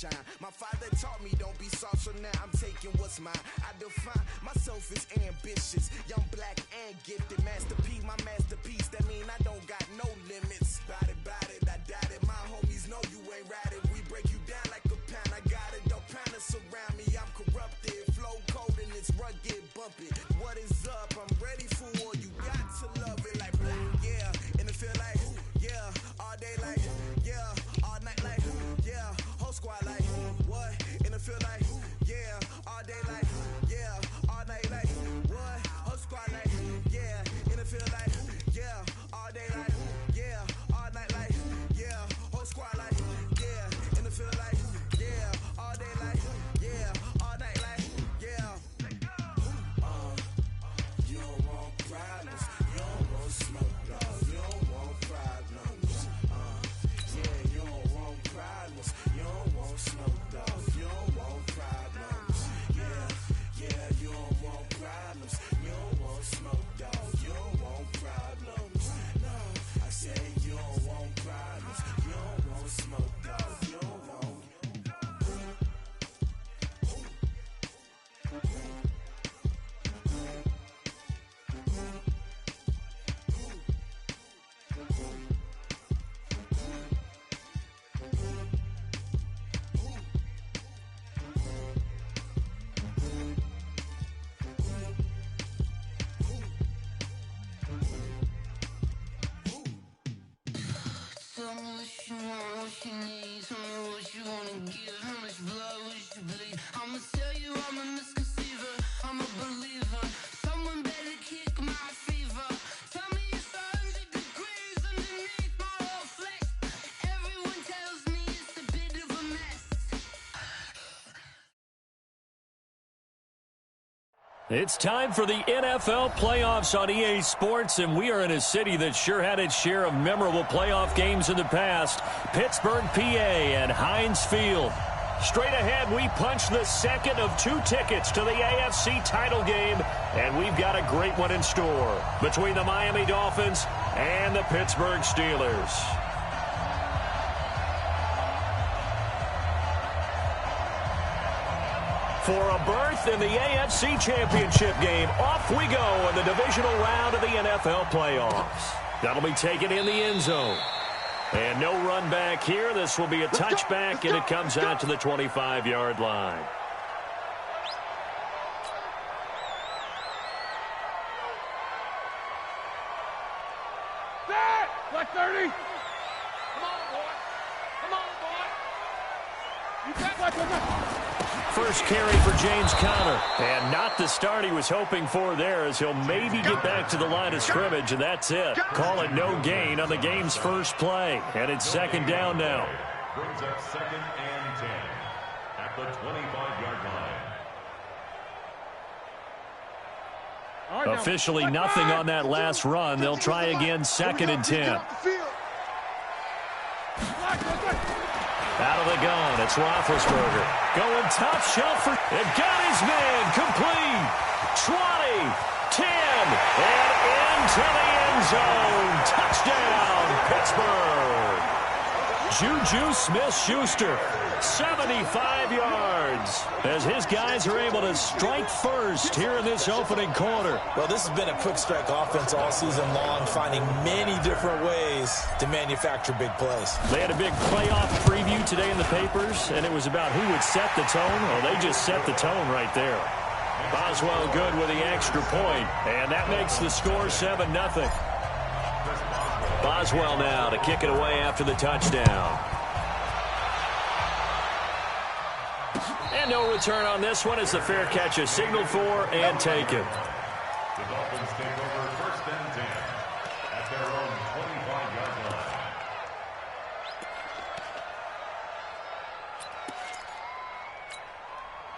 shine. My father taught me don't be soft, so now I'm taking what's mine. I define myself as ambitious, young, black, and gifted. Masterpiece, my masterpiece, that mean I don't got no limits. Bout it, I doubt it. My homies know you ain't ride it. We break you down like a pound. I got it, don't pound us around me. I'm corrupted, flow cold and it's rugged, bumpy. What is up? I'm ready for war. You got to love it like yeah, and it feel like yeah, all day like yeah, all night like yeah, whole squad like what? And it feel like yeah, all day like yeah, all night like what? Whole squad like yeah, and it feel like yeah, all day like yeah, all night like yeah, whole squad like yeah, and it feel like yeah, all day like yeah, all night like yeah. You don't want problems, you don't want smoke, dog. You don't want problems. Yeah, you don't want problems, you don't want smoke, dog. You don't want problems. Yeah, you don't want problems, you don't want smoke, dog. You don't want problems. No, I say you don't want problems, you don't want smoke, dog. You don't want. Tell me what you want, what you need. Tell me what you wanna give. How much blood would you bleed? I'ma tell you I'm a misconceiver. I'm a believer. Someone better kick my fever. Tell me it's 100 degrees underneath my whole flesh. Everyone tells me it's a bit of a mess. It's time for the NFL playoffs on EA Sports, and we are in a city that sure had its share of memorable playoff games in the past, Pittsburgh, PA, and Heinz Field. Straight ahead, we punch the second of 2 tickets to the AFC title game, and we've got a great one in store between the Miami Dolphins and the Pittsburgh Steelers. For a berth in the AFC Championship game, off we go in the divisional round of the NFL playoffs. That'll be taken in the end zone. And no run back here. This will be a touchback, and it comes out to the 25-yard line. Black 30. Come on, boy. Come on, boy. You got Black. First carry for James Conner. And not the start he was hoping for there, as he'll maybe get back to the line of scrimmage, and that's it. Call it no gain on the game's first play. And it's second down now. Brings up 2nd and 10 at the 25-yard line. Officially nothing on that last run. They'll try again 2nd and 10. Out of the gun, it's Roethlisberger. Going top shelf for, and got his man complete. 20, 10, and into the end zone. Touchdown, Pittsburgh. Juju Smith-Schuster, 75 yards, as his guys are able to strike first here in this opening quarter. Well, this has been a quick strike offense all season long, finding many different ways to manufacture big plays. They had a big playoff preview today in the papers, and it was about who would set the tone. Well, they just set the tone right there. Boswell good with the extra point, and that makes the score 7-0. Boswell now to kick it away after the touchdown. And no return on this one as the fair catch is signaled for and taken. The Dolphins take over 1st and 10 at their own 25-yard line.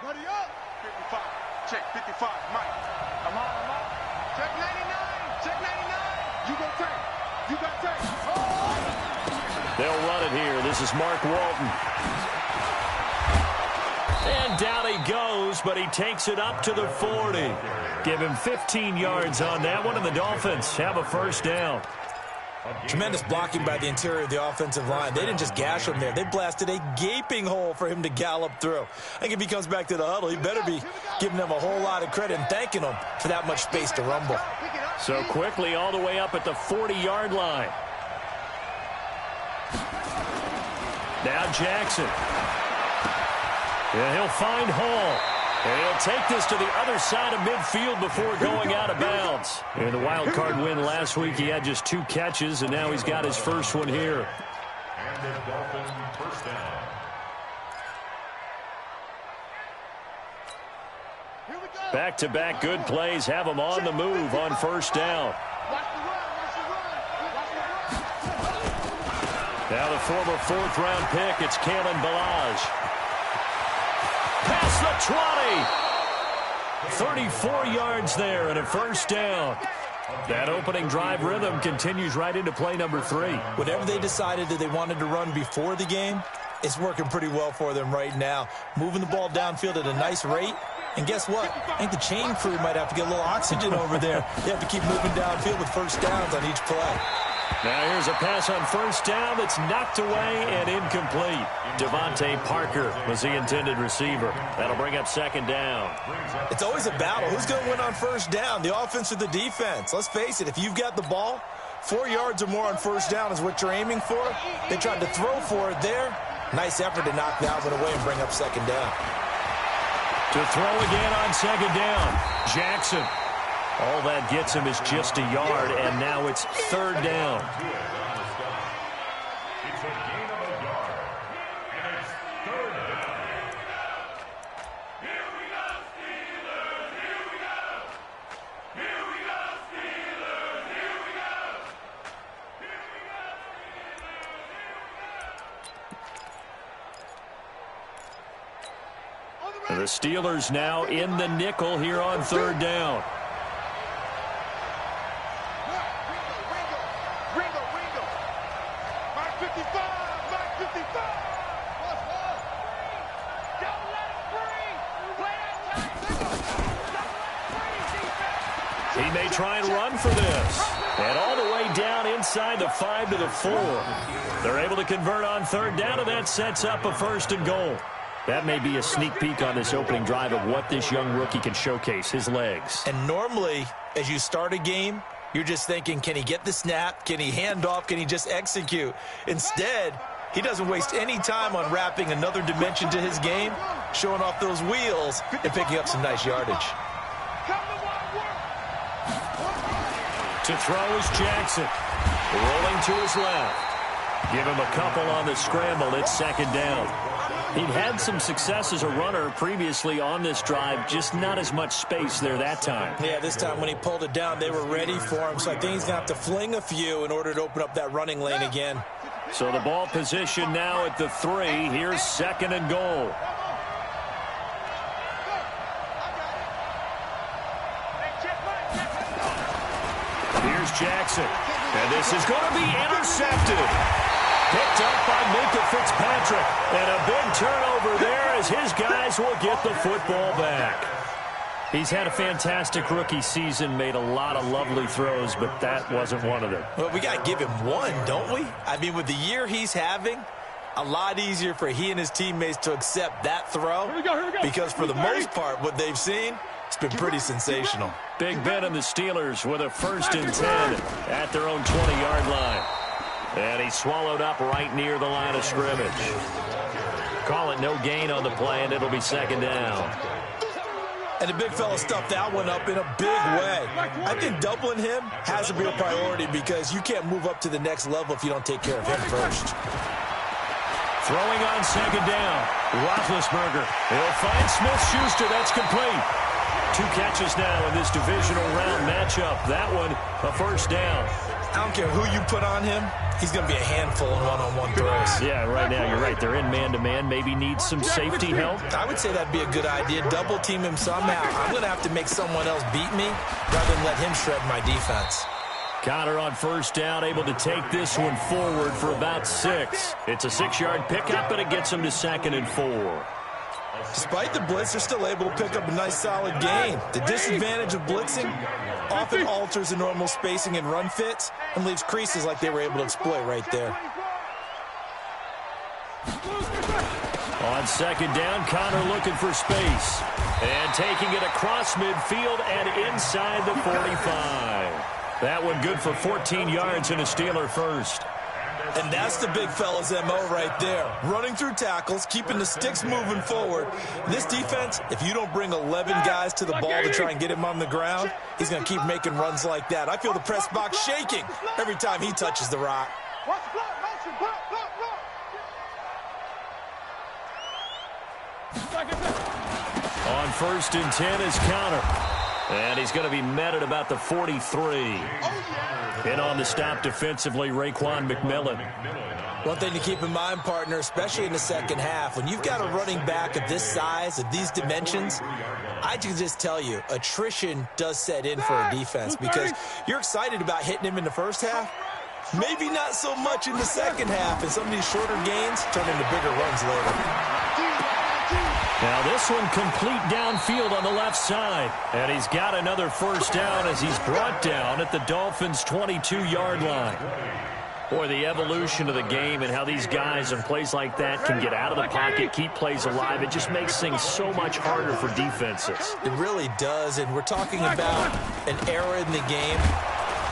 Buddy up. 55. Check 55. Mike. I'm on. Check 99. Check 99. You go take. You got take. Oh! They'll run it here. This is Mark Walton. And down he goes, but he takes it up to the 40. Give him 15 yards on that one, and the Dolphins have a first down. Tremendous blocking by the interior of the offensive line. They didn't just gash him there. They blasted a gaping hole for him to gallop through. I think if he comes back to the huddle, he better be giving them a whole lot of credit and thanking them for that much space to rumble. So quickly all the way up at the 40-yard line. Now Jackson. Yeah, he'll find Hall. And he'll take this to the other side of midfield before going out of bounds. In the wild card win last week, he had just 2 catches, and now he's got his first one here. And the Dolphins first down. Back-to-back good plays have him on the move on first down. Now the former 4th-round pick, it's Kalen Ballage. Past the 20. 34 yards there and a first down. That opening drive rhythm continues right into play number 3. Whatever they decided that they wanted to run before the game, it's working pretty well for them right now. Moving the ball downfield at a nice rate. And guess what? I think the chain crew might have to get a little oxygen over there. They have to keep moving downfield with first downs on each play. Now here's a pass on first down that's knocked away and incomplete. Devontae Parker was the intended receiver. That'll bring up second down. It's always a battle. Who's going to win on first down, the offense or the defense? Let's face it, if you've got the ball, 4 yards or more on first down is what you're aiming for. They tried to throw for it there. Nice effort to knock that one away and bring up second down. To throw again on second down, Jackson. All that gets him is just a yard, and now it's third down. It's a gain of a yard, and it's third down. Here we go, Steelers! Here we go! Here we go, Steelers! Here we go! Here we go, Steelers! Here we go! The Steelers now in the nickel here on third down. He may try and run for this. And all the way down inside the 5 to the 4. They're able to convert on third down, and that sets up a first and goal. That may be a sneak peek on this opening drive of what this young rookie can showcase, his legs. And normally, as you start a game, you're just thinking, can he get the snap? Can he hand off? Can he just execute? Instead, he doesn't waste any time on wrapping another dimension to his game, showing off those wheels and picking up some nice yardage. To throw is Jackson. Rolling to his left. Give him a couple on the scramble. It's second down. He'd had some success as a runner previously on this drive, just not as much space there that time. Yeah, this time when he pulled it down, they were ready for him, so I think he's going to have to fling a few in order to open up that running lane again. So the ball position now at the 3. Here's second and goal. Here's Jackson. And this is going to be intercepted. Picked up by Minkah Fitzpatrick. And a big turnover there as his guys will get the football back. He's had a fantastic rookie season, made a lot of lovely throws, but that wasn't one of them. Well, we got to give him one, don't we? I mean, with the year he's having, a lot easier for he and his teammates to accept that throw. Here we go. Because for the most part, what they've seen, it's been pretty sensational. Big Ben and the Steelers with a 1st and 10 at their own 20-yard line. And he's swallowed up right near the line of scrimmage. Call it no gain on the play, and it'll be second down. And the big fella stuffed that one up in a big way. I think doubling him has to be a priority because you can't move up to the next level if you don't take care of him first. Throwing on second down, Roethlisberger. He'll find Smith-Schuster. That's complete. 2 catches now in this divisional round matchup. That one, a first down. I don't care who you put on him. He's going to be a handful in one-on-one throws. Yeah, right now you're right. They're in man-to-man. Maybe needs some safety help. I would say that'd be a good idea. Double team him somehow. I'm going to have to make someone else beat me rather than let him shred my defense. Connor on first down, able to take this one forward for about 6. It's a 6-yard pickup, and it gets him to 2nd and 4. Despite the blitz, they're still able to pick up a nice solid gain. The disadvantage of blitzing, often alters the normal spacing and run fits and leaves creases like they were able to exploit right there. On second down, Connor looking for space. And taking it across midfield and inside the 45. That one good for 14 yards and a Steeler first. And that's the big fella's MO right there. Running through tackles, keeping the sticks moving forward. This defense, if you don't bring 11 guys to the ball to try and get him on the ground, he's going to keep making runs like that. I feel the press box shaking every time he touches the rock. On first and 10 is Connor. And he's going to be met at about the 43. And on the stop defensively, Raekwon McMillan. One thing to keep in mind, partner, especially in the second half, when you've got a running back of this size, of these dimensions, I can just tell you, attrition does set in for a defense because you're excited about hitting him in the first half. Maybe not so much in the second half, and some of these shorter gains turn into bigger runs later. Now this one complete downfield on the left side. And he's got another first down as he's brought down at the Dolphins' 22-yard line. Boy, the evolution of the game and how these guys in plays like that can get out of the pocket, keep plays alive, it just makes things so much harder for defenses. It really does, and we're talking about an era in the game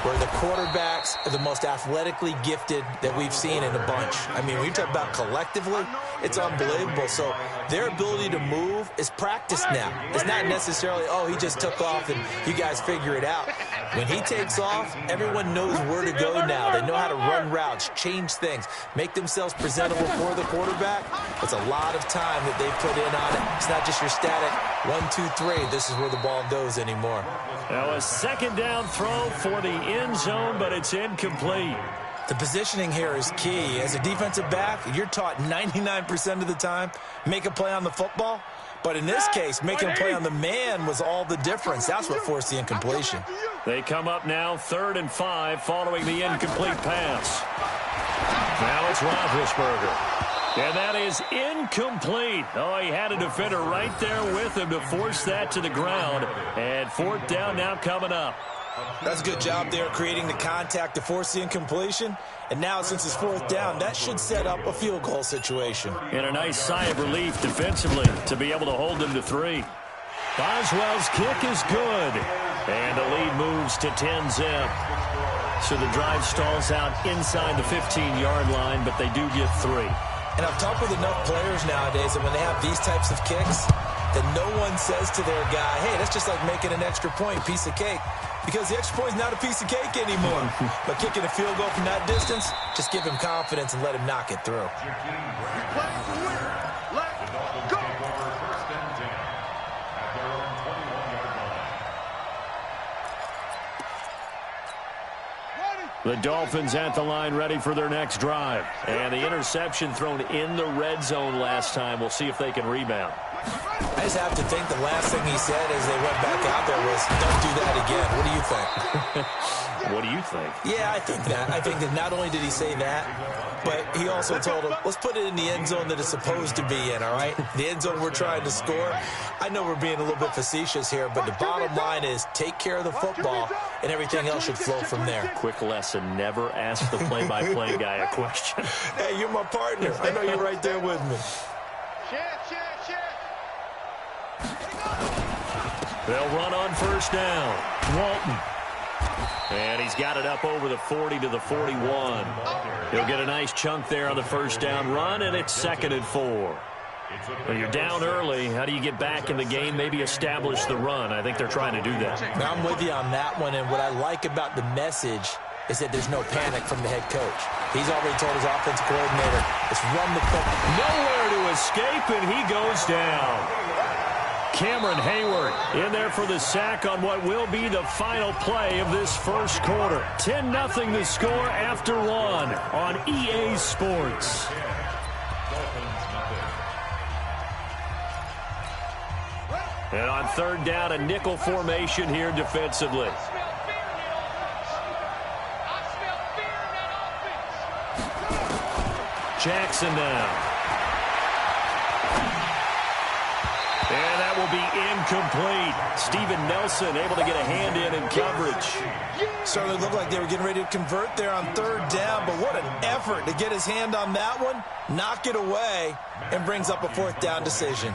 where the quarterbacks are the most athletically gifted that we've seen in a bunch. I mean, when you talk about collectively, it's unbelievable. So their ability to move is practiced now. It's not necessarily, oh, he just took off and you guys figure it out. When he takes off, everyone knows where to go now. They know how to run routes, change things, make themselves presentable for the quarterback. It's a lot of time that they put in on it. It's not just your static 1, 2, 3. This is where the ball goes anymore. Now a second down throw for the end zone, but it's incomplete. The positioning here is key. As a defensive back, you're taught 99% of the time, make a play on the football. But in this case, making a play on the man was all the difference. That's what forced the incompletion. They come up now 3rd and 5 following the incomplete pass. Now it's Roethlisberger. And that is incomplete. Oh, he had a defender right there with him to force that to the ground. And 4th down now coming up. That's a good job there creating the contact to force the incompletion. And now since it's 4th down, that should set up a field goal situation. And a nice sigh of relief defensively to be able to hold them to 3. Boswell's kick is good. And the lead moves to 10-zip. So the drive stalls out inside the 15-yard line, but they do get 3. And I've talked with enough players nowadays that when they have these types of kicks, that no one says to their guy, hey, that's just like making an extra point, piece of cake. Because the extra point is not a piece of cake anymore. But kicking a field goal from that distance, just give him confidence and let him knock it through. The Dolphins at the line ready for their next drive. And the interception thrown in the red zone last time. We'll see if they can rebound. I just have to think the last thing he said as they went back out there was, don't do that again. What do you think? What do you think? Yeah, I think that. I think that not only did he say that, but he also told him, let's put it in the end zone that it's supposed to be in, all right? The end zone we're trying to score. I know we're being a little bit facetious here, but the bottom line is take care of the football, and everything else should flow from there. Quick lesson, never ask the play-by-play guy a question. Hey, you're my partner. I know you're right there with me. They'll run on first down. Walton. And he's got it up over the 40 to the 41. He'll get a nice chunk there on the first down run, and it's 2nd and 4. When you're down early, how do you get back in the game, maybe establish the run? I think they're trying to do that. Now, I'm with you on that one, and what I like about the message is that there's no panic from the head coach. He's already told his offensive coordinator, let's run the football. Nowhere to escape, and he goes down. Cameron Hayward in there for the sack on what will be the final play of this first quarter. 10-0 the score after 1 on EA Sports. And on 3rd down, a nickel formation here defensively. Jackson now. And that will be incomplete. Steven Nelson able to get a hand in coverage. Certainly looked like they were getting ready to convert there on third down, but what an effort to get his hand on that one, knock it away, and brings up a fourth down decision.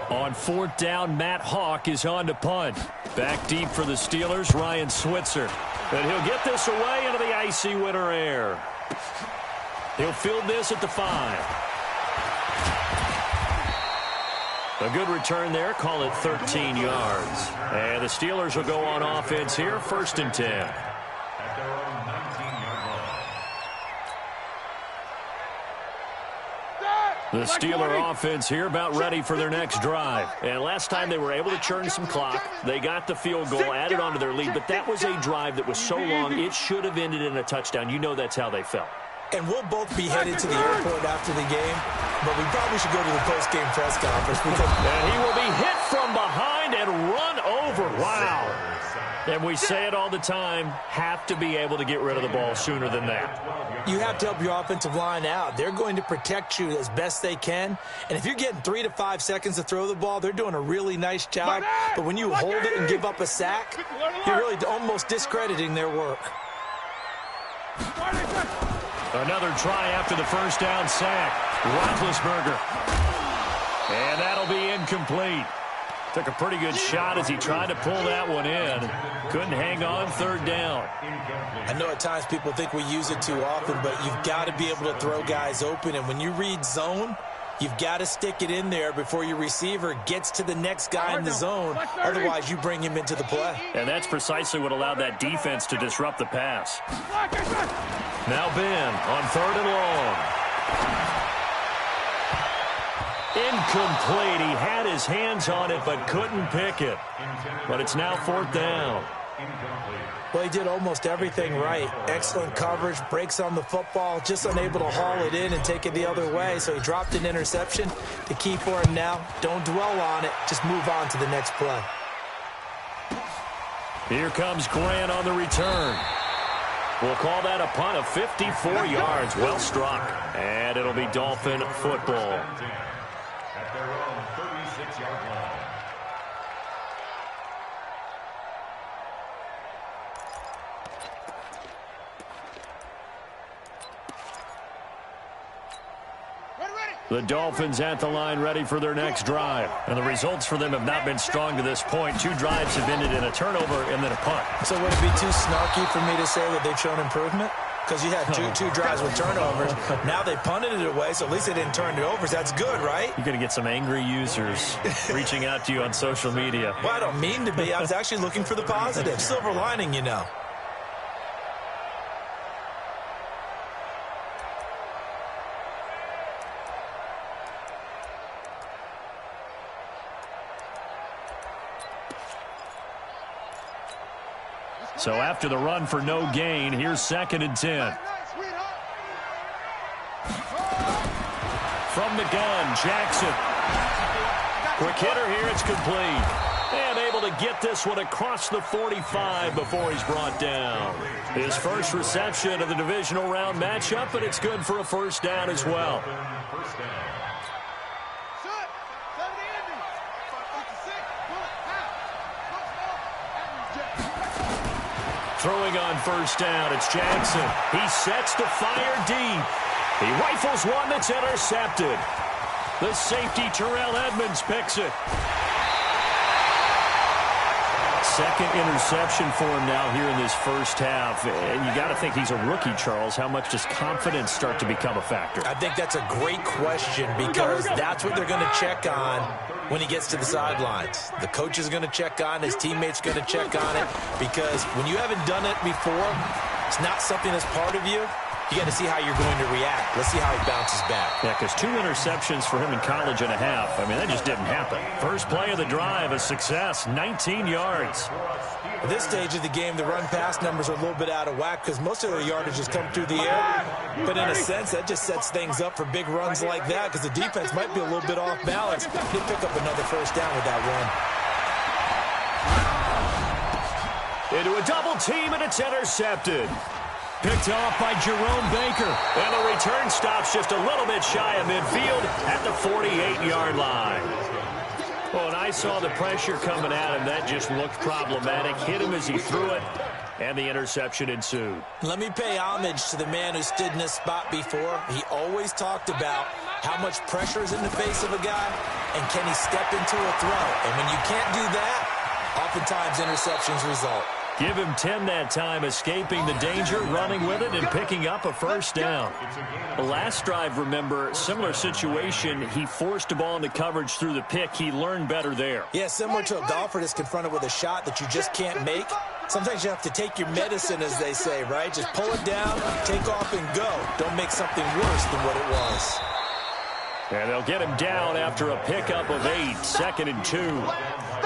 On fourth down, Matt Hawk is on to punt. Back deep for the Steelers, Ryan Switzer. And he'll get this away into the icy winter air. He'll field this at the 5. A good return there, call it 13 yards. And the Steelers will go on offense here, 1st and 10. The Steeler offense here about ready for their next drive. And last time they were able to churn some clock. They got the field goal, added on to their lead, but that was a drive that was so long it should have ended in a touchdown. You know that's how they felt. And we'll both be headed to the airport after the game, but we probably should go to the post-game press conference. And he will be hit from behind and run over. Wow. And we say it all the time, have to be able to get rid of the ball sooner than that. You have to help your offensive line out. They're going to protect you as best they can. And if you're getting 3 to 5 seconds to throw the ball, they're doing a really nice job. But when you hold it and give up a sack, you're really almost discrediting their work. Another try after the first down sack. Roethlisberger. And that'll be incomplete. Took a pretty good shot as he tried to pull that one in. Couldn't hang on, third down. I know at times people think we use it too often, but you've got to be able to throw guys open. And when you read zone, you've got to stick it in there before your receiver gets to the next guy in the zone. Otherwise, you bring him into the play. And that's precisely what allowed that defense to disrupt the pass. Now Ben on 3rd and long. Incomplete. He had his hands on it but couldn't pick it. But it's now 4th down. Well, he did almost everything right. Excellent coverage, breaks on the football, just unable to haul it in and take it the other way. So he dropped an interception. The key for him now, don't dwell on it. Just move on to the next play. Here comes Grant on the return. We'll call that a punt of 54 yards. Well struck. And it'll be Dolphin football. At their own 36-yard line. The Dolphins at the line ready for their next drive. And the results for them have not been strong to this point. 2 drives have ended in a turnover and then a punt. So would it be too snarky for me to say that they've shown improvement? Because you had two drives with turnovers. Now they punted it away, so at least they didn't turn it over. That's good, right? You're going to get some angry users reaching out to you on social media. Well, I don't mean to be. I was actually looking for the positive. Silver lining, you know. So after the run for no gain, here's 2nd and 10. From the gun, Jackson. Quick hitter here, it's complete. And able to get this one across the 45 before he's brought down. His first reception of the divisional round matchup, but it's good for a 1st down as well. Throwing on 1st down, it's Jackson. He sets to fire deep. He rifles one that's intercepted. The safety, Terrell Edmonds, picks it. 2nd interception for him now here in this 1st half. And you got to think he's a rookie, Charles. How much does confidence start to become a factor? I think that's a great question because that's what they're going to check on when he gets to the sidelines. The coach is going to check on it. His teammates going to check on it because when you haven't done it before, it's not something that's part of you. You got to see how you're going to react. Let's see how he bounces back. Yeah, because 2 interceptions for him in college and a half. I mean, that just didn't happen. First play of the drive, a success, 19 yards. At this stage of the game, the run-pass numbers are a little bit out of whack because most of their yardage has come through the air. But in a sense, that just sets things up for big runs like that because the defense might be a little bit off balance. He'll pick up another 1st down with that run. Into a double team, and it's intercepted. Picked off by Jerome Baker. And the return stops just a little bit shy of midfield at the 48-yard line. Well, and I saw the pressure coming at him. That just looked problematic. Hit him as he threw it, and the interception ensued. Let me pay homage to the man who stood in this spot before. He always talked about how much pressure is in the face of a guy, and can he step into a throw. And when you can't do that, oftentimes interceptions result. Give him 10 that time, escaping the danger, running with it, and picking up a first down. The last drive, remember, similar situation. He forced the ball into coverage through the pick. He learned better there. Yeah, similar to a golfer that's confronted with a shot that you just can't make. Sometimes you have to take your medicine, as they say, right? Just pull it down, take off, and go. Don't make something worse than what it was. And they'll get him down after a pickup of 8, 2nd and 2.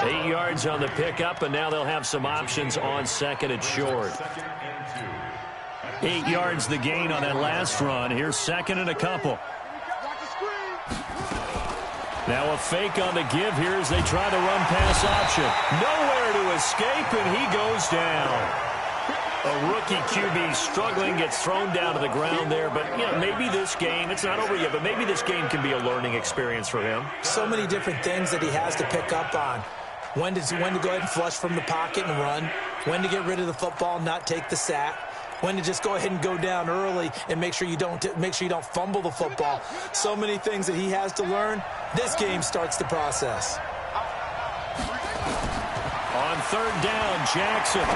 8 yards on the pickup, and now they'll have some options on 2nd and short. 8 yards the gain on that last run. Here's 2nd and a couple. Now a fake on the give here as they try the run-pass option. Nowhere to escape, and he goes down. A rookie QB struggling, gets thrown down to the ground there. But, you know, maybe this game, it's not over yet, but maybe this game can be a learning experience for him. So many different things that he has to pick up on. When to go ahead and flush from the pocket and run. When to get rid of the football and not take the sack. When to just go ahead and go down early and make sure you don't fumble the football. So many things that he has to learn. This game starts the process. On 3rd down, Jackson.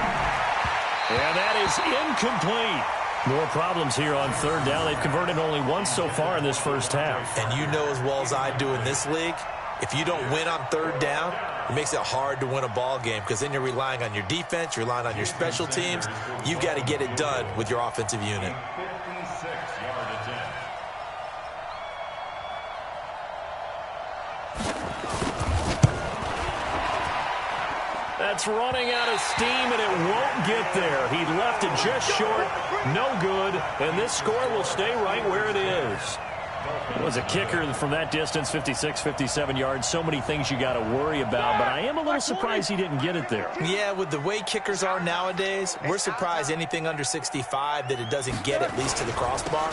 And that is incomplete. More problems here on 3rd down. They've converted only once so far in this first half. And you know as well as I do in this league, if you don't win on 3rd down, it makes it hard to win a ball game because then you're relying on your defense, you're relying on your special teams. You've got to get it done with your offensive unit. That's running out of steam, and it won't get there. He left it just short, no good, and this score will stay right where it is. It was a kicker from that distance, 56, 57 yards. So many things you got to worry about, but I am a little surprised he didn't get it there. Yeah, with the way kickers are nowadays, we're surprised anything under 65 that it doesn't get at least to the crossbar.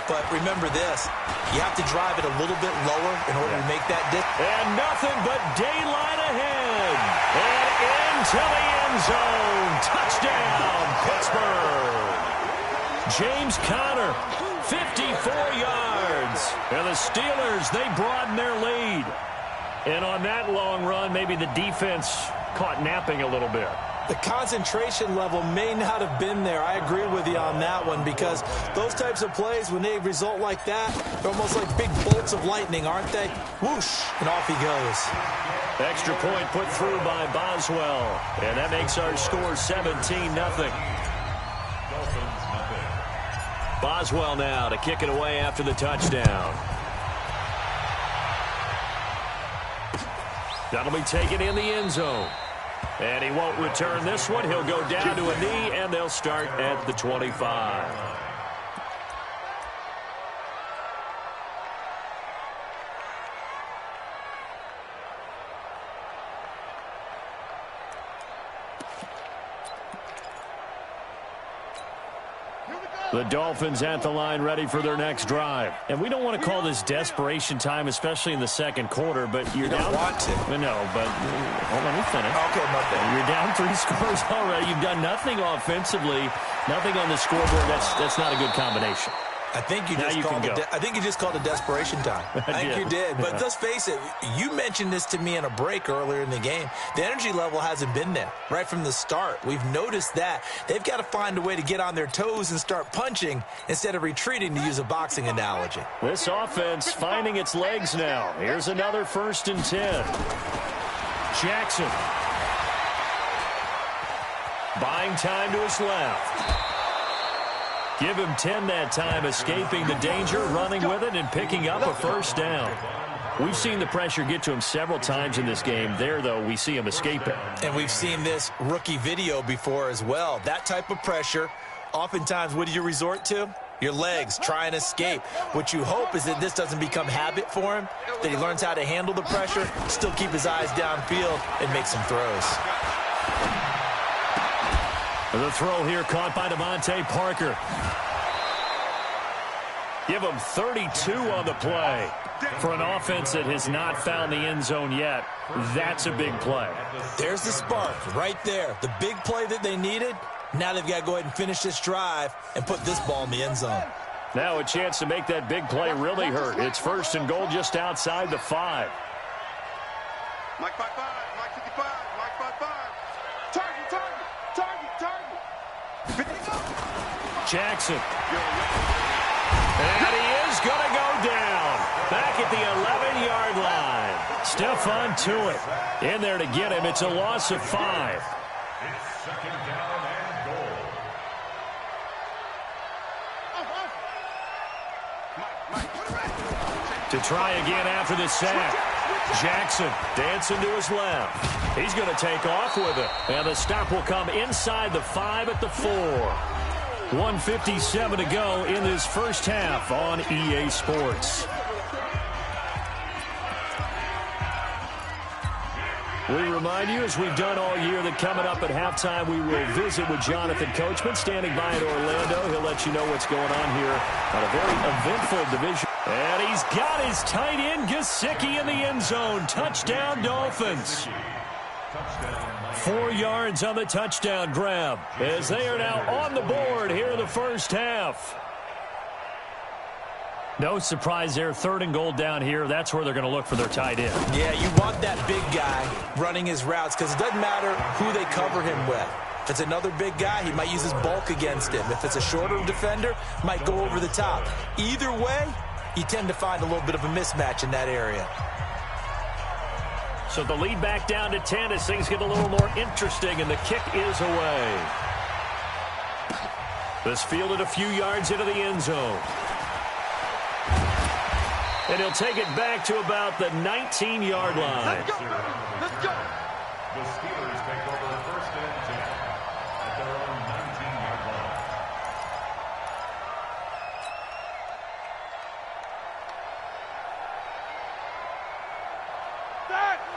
But remember this, you have to drive it a little bit lower in order to make that distance. And nothing but daylight ahead. And into the end zone. Touchdown, Pittsburgh. James Conner, 54 yards. And the Steelers, they broaden their lead. And on that long run, maybe the defense caught napping a little bit. The concentration level may not have been there. I agree with you on that one because those types of plays, when they result like that, they're almost like big bolts of lightning, aren't they? Whoosh, and off he goes. Extra point put through by Boswell. And that makes our score 17-0. Boswell now to kick it away after the touchdown. That'll be taken in the end zone. And he won't return this one. He'll go down to a knee, and they'll start at the 25. The Dolphins at the line ready for their next drive. And we don't want to call this desperation time, especially in the second quarter, but you're down. You don't want to. No, but hold on, let me finish. Okay, my bad. You're down 3 scores already. You've done nothing offensively, nothing on the scoreboard. That's not a good combination. I think you just called it desperation time. I think you did. But let's face it, you mentioned this to me in a break earlier in the game. The energy level hasn't been there right from the start. We've noticed that. They've got to find a way to get on their toes and start punching instead of retreating, to use a boxing analogy. This offense finding its legs now. Here's another 1st and 10. Jackson. Buying time to his left. Give him 10 that time, escaping the danger, running with it, and picking up a first down. We've seen the pressure get to him several times in this game. There, though, we see him escaping. And we've seen this rookie video before as well. That type of pressure, oftentimes, what do you resort to? Your legs, try and escape. What you hope is that this doesn't become habit for him, that he learns how to handle the pressure, still keep his eyes downfield, and make some throws. The throw here caught by Devontae Parker. Give them 32 on the play. For an offense that has not found the end zone yet, that's a big play. There's the spark right there. The big play that they needed. Now they've got to go ahead and finish this drive and put this ball in the end zone. Now a chance to make that big play really hurt. It's 1st and goal just outside the 5. Mike 5-5, Mike 55, Mike 5-5. Target, target, target, target. Jackson. And he is going to go down. Back at the 11-yard line. Stephon Tuitt in there to get him. It's a loss of 5. It's 2nd down and goal. To try again after the sack. Jackson dancing to his left. He's going to take off with it. And the stop will come inside the 5 at the 4. 1:57 to go in this first half on EA Sports. We remind you, as we've done all year, that coming up at halftime, we will visit with Jonathan Coachman, standing by in Orlando. He'll let you know what's going on here on a very eventful division. And he's got his tight end, Gesicki, in the end zone. Touchdown, Dolphins. 4 yards on the touchdown grab, as they are now on the board here in the first half. No surprise there, 3rd and goal down here. That's where they're going to look for their tight end. Yeah, you want that big guy running his routes because it doesn't matter who they cover him with. If it's another big guy, he might use his bulk against him. If it's a shorter defender, might go over the top. Either way, you tend to find a little bit of a mismatch in that area. So the lead back down to 10 as things get a little more interesting, and the kick is away. This fielded a few yards into the end zone. And he'll take it back to about the 19-yard line. Let's go, let's go. The Steelers take over 1st and 10 at their own 19-yard line.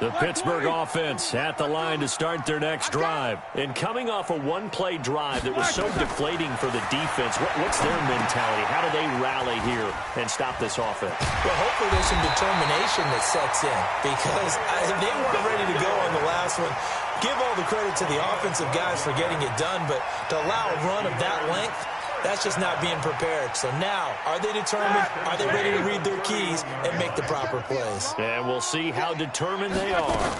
The Pittsburgh offense at the line to start their next drive. And coming off a one-play drive that was so deflating for the defense, what's their mentality? How do they rally here and stop this offense? Well, hopefully there's some determination that sets in because if they weren't ready to go on the last one, give all the credit to the offensive guys for getting it done, but to allow a run of that length, that's just not being prepared. So now, are they determined? Are they ready to read their keys and make the proper plays? And we'll see how determined they are.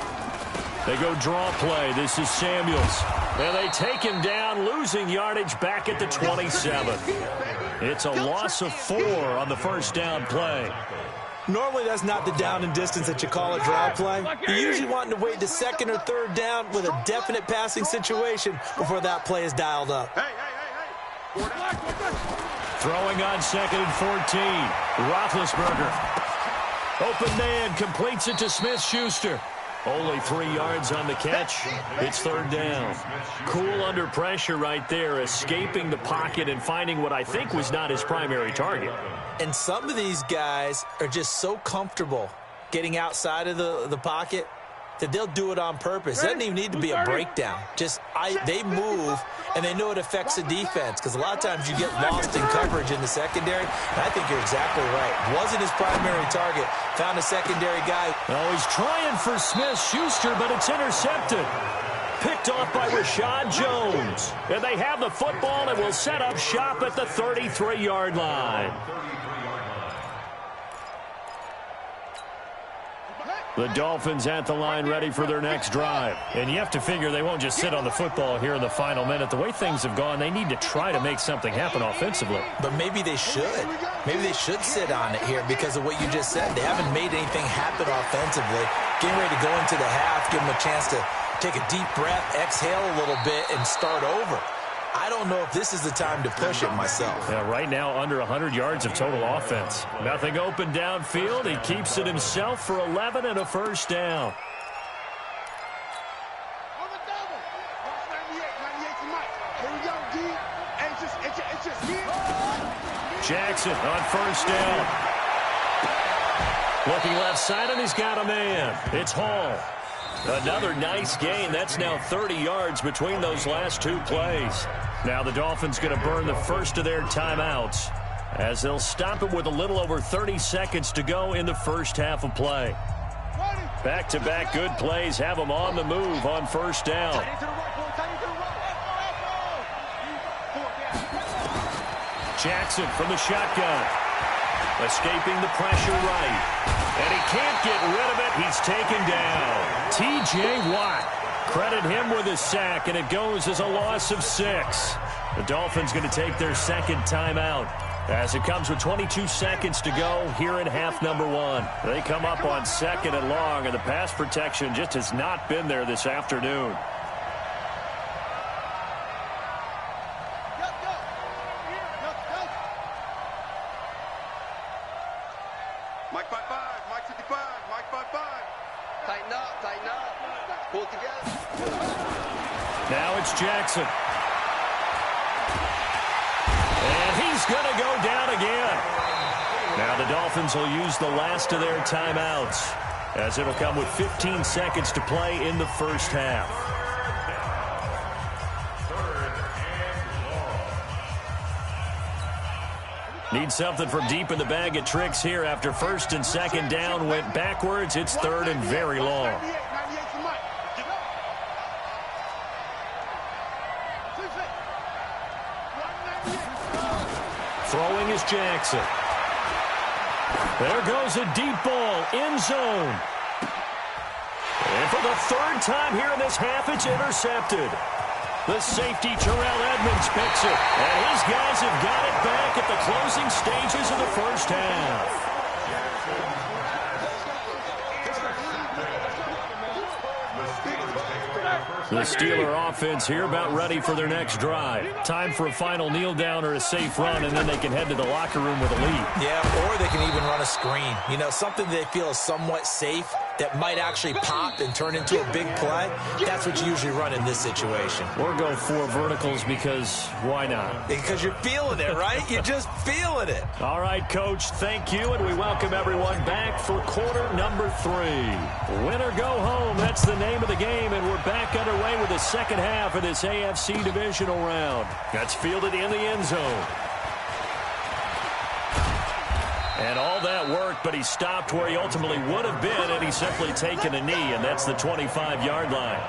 They go draw play. This is Samuels. And they take him down, losing yardage back at the 27. It's a loss of 4 on the first down play. Normally, that's not the down and distance that you call a draw play. You're usually wanting to wait to 2nd or 3rd down with a definite passing situation before that play is dialed up. Throwing on 2nd and 14. Roethlisberger. Open man, completes it to Smith-Schuster. Only 3 yards on the catch. It's 3rd down. Cool under pressure right there, escaping the pocket and finding what I think was not his primary target. And some of these guys are just so comfortable getting outside of the pocket that they'll do it on purpose. It doesn't even need to be a breakdown. They move, and they know it affects the defense because a lot of times you get lost in coverage in the secondary, and I think you're exactly right. Wasn't his primary target. Found a secondary guy. Oh, he's trying for Smith-Schuster, but it's intercepted. Picked off by Rashad Jones. And they have the football and will set up shop at the 33-yard line. The Dolphins at the line ready for their next drive. And you have to figure they won't just sit on the football here in the final minute. The way things have gone, they need to try to make something happen offensively. But maybe they should. Maybe they should sit on it here because of what you just said. They haven't made anything happen offensively. Getting ready to go into the half, give them a chance to take a deep breath, exhale a little bit, and start over. I don't know if this is the time to push it myself. Yeah, right now under 100 yards of total offense. Nothing open downfield. He keeps it himself for 11 and a first down. On the double. 98 to Mike. Here we go, D. It's just here. Jackson on first down. Looking left side, and he's got a man. It's Hall. Another nice gain. That's now 30 yards between those last 2 plays. Now the Dolphins going to burn the first of their timeouts. as they'll stop it with a little over 30 seconds to go in the first half of play. Back-to-back good plays have them on the move on first down. Jackson from the shotgun. Escaping the pressure right. And he can't get rid of it. He's taken down. T.J. Watt. Credit him with a sack, and it goes as a loss of 6. The Dolphins going to take their second timeout as it comes with 22 seconds to go here in half number 1. They come up on 2nd and long, and the pass protection just has not been there this afternoon. Mike 5-5, Mike 55, Mike 5-5. Tighten up, pull it together. Now it's Jackson. And he's going to go down again. Now the Dolphins will use the last of their timeouts as it'll come with 15 seconds to play in the first half. Need something from deep in the bag of tricks here after first and second down went backwards. It's third and very long. Throwing is Jackson. There goes a deep ball, end zone. And for the third time here in this half, it's intercepted. The safety, Terrell Edmonds, picks it. And his guys have got it back at the closing stages of the first half. The Steeler offense here about ready for their next drive. Time for a final kneel down or a safe run, and then they can head to the locker room with a lead. Yeah, or they can even run a screen. You know, something they feel is somewhat safe that might actually pop and turn into a big play. That's what you usually run in this situation. Or go 4 verticals because why not? Because you're feeling it, right? You're just feeling it. All right, Coach, thank you, and we welcome everyone back for quarter number 3. Win or go home, that's the name of the game, and we're back underway with the second half of this AFC divisional round. That's fielded in the end zone. And all that worked, but he stopped where he ultimately would have been, and he's simply taken a knee, and that's the 25-yard line.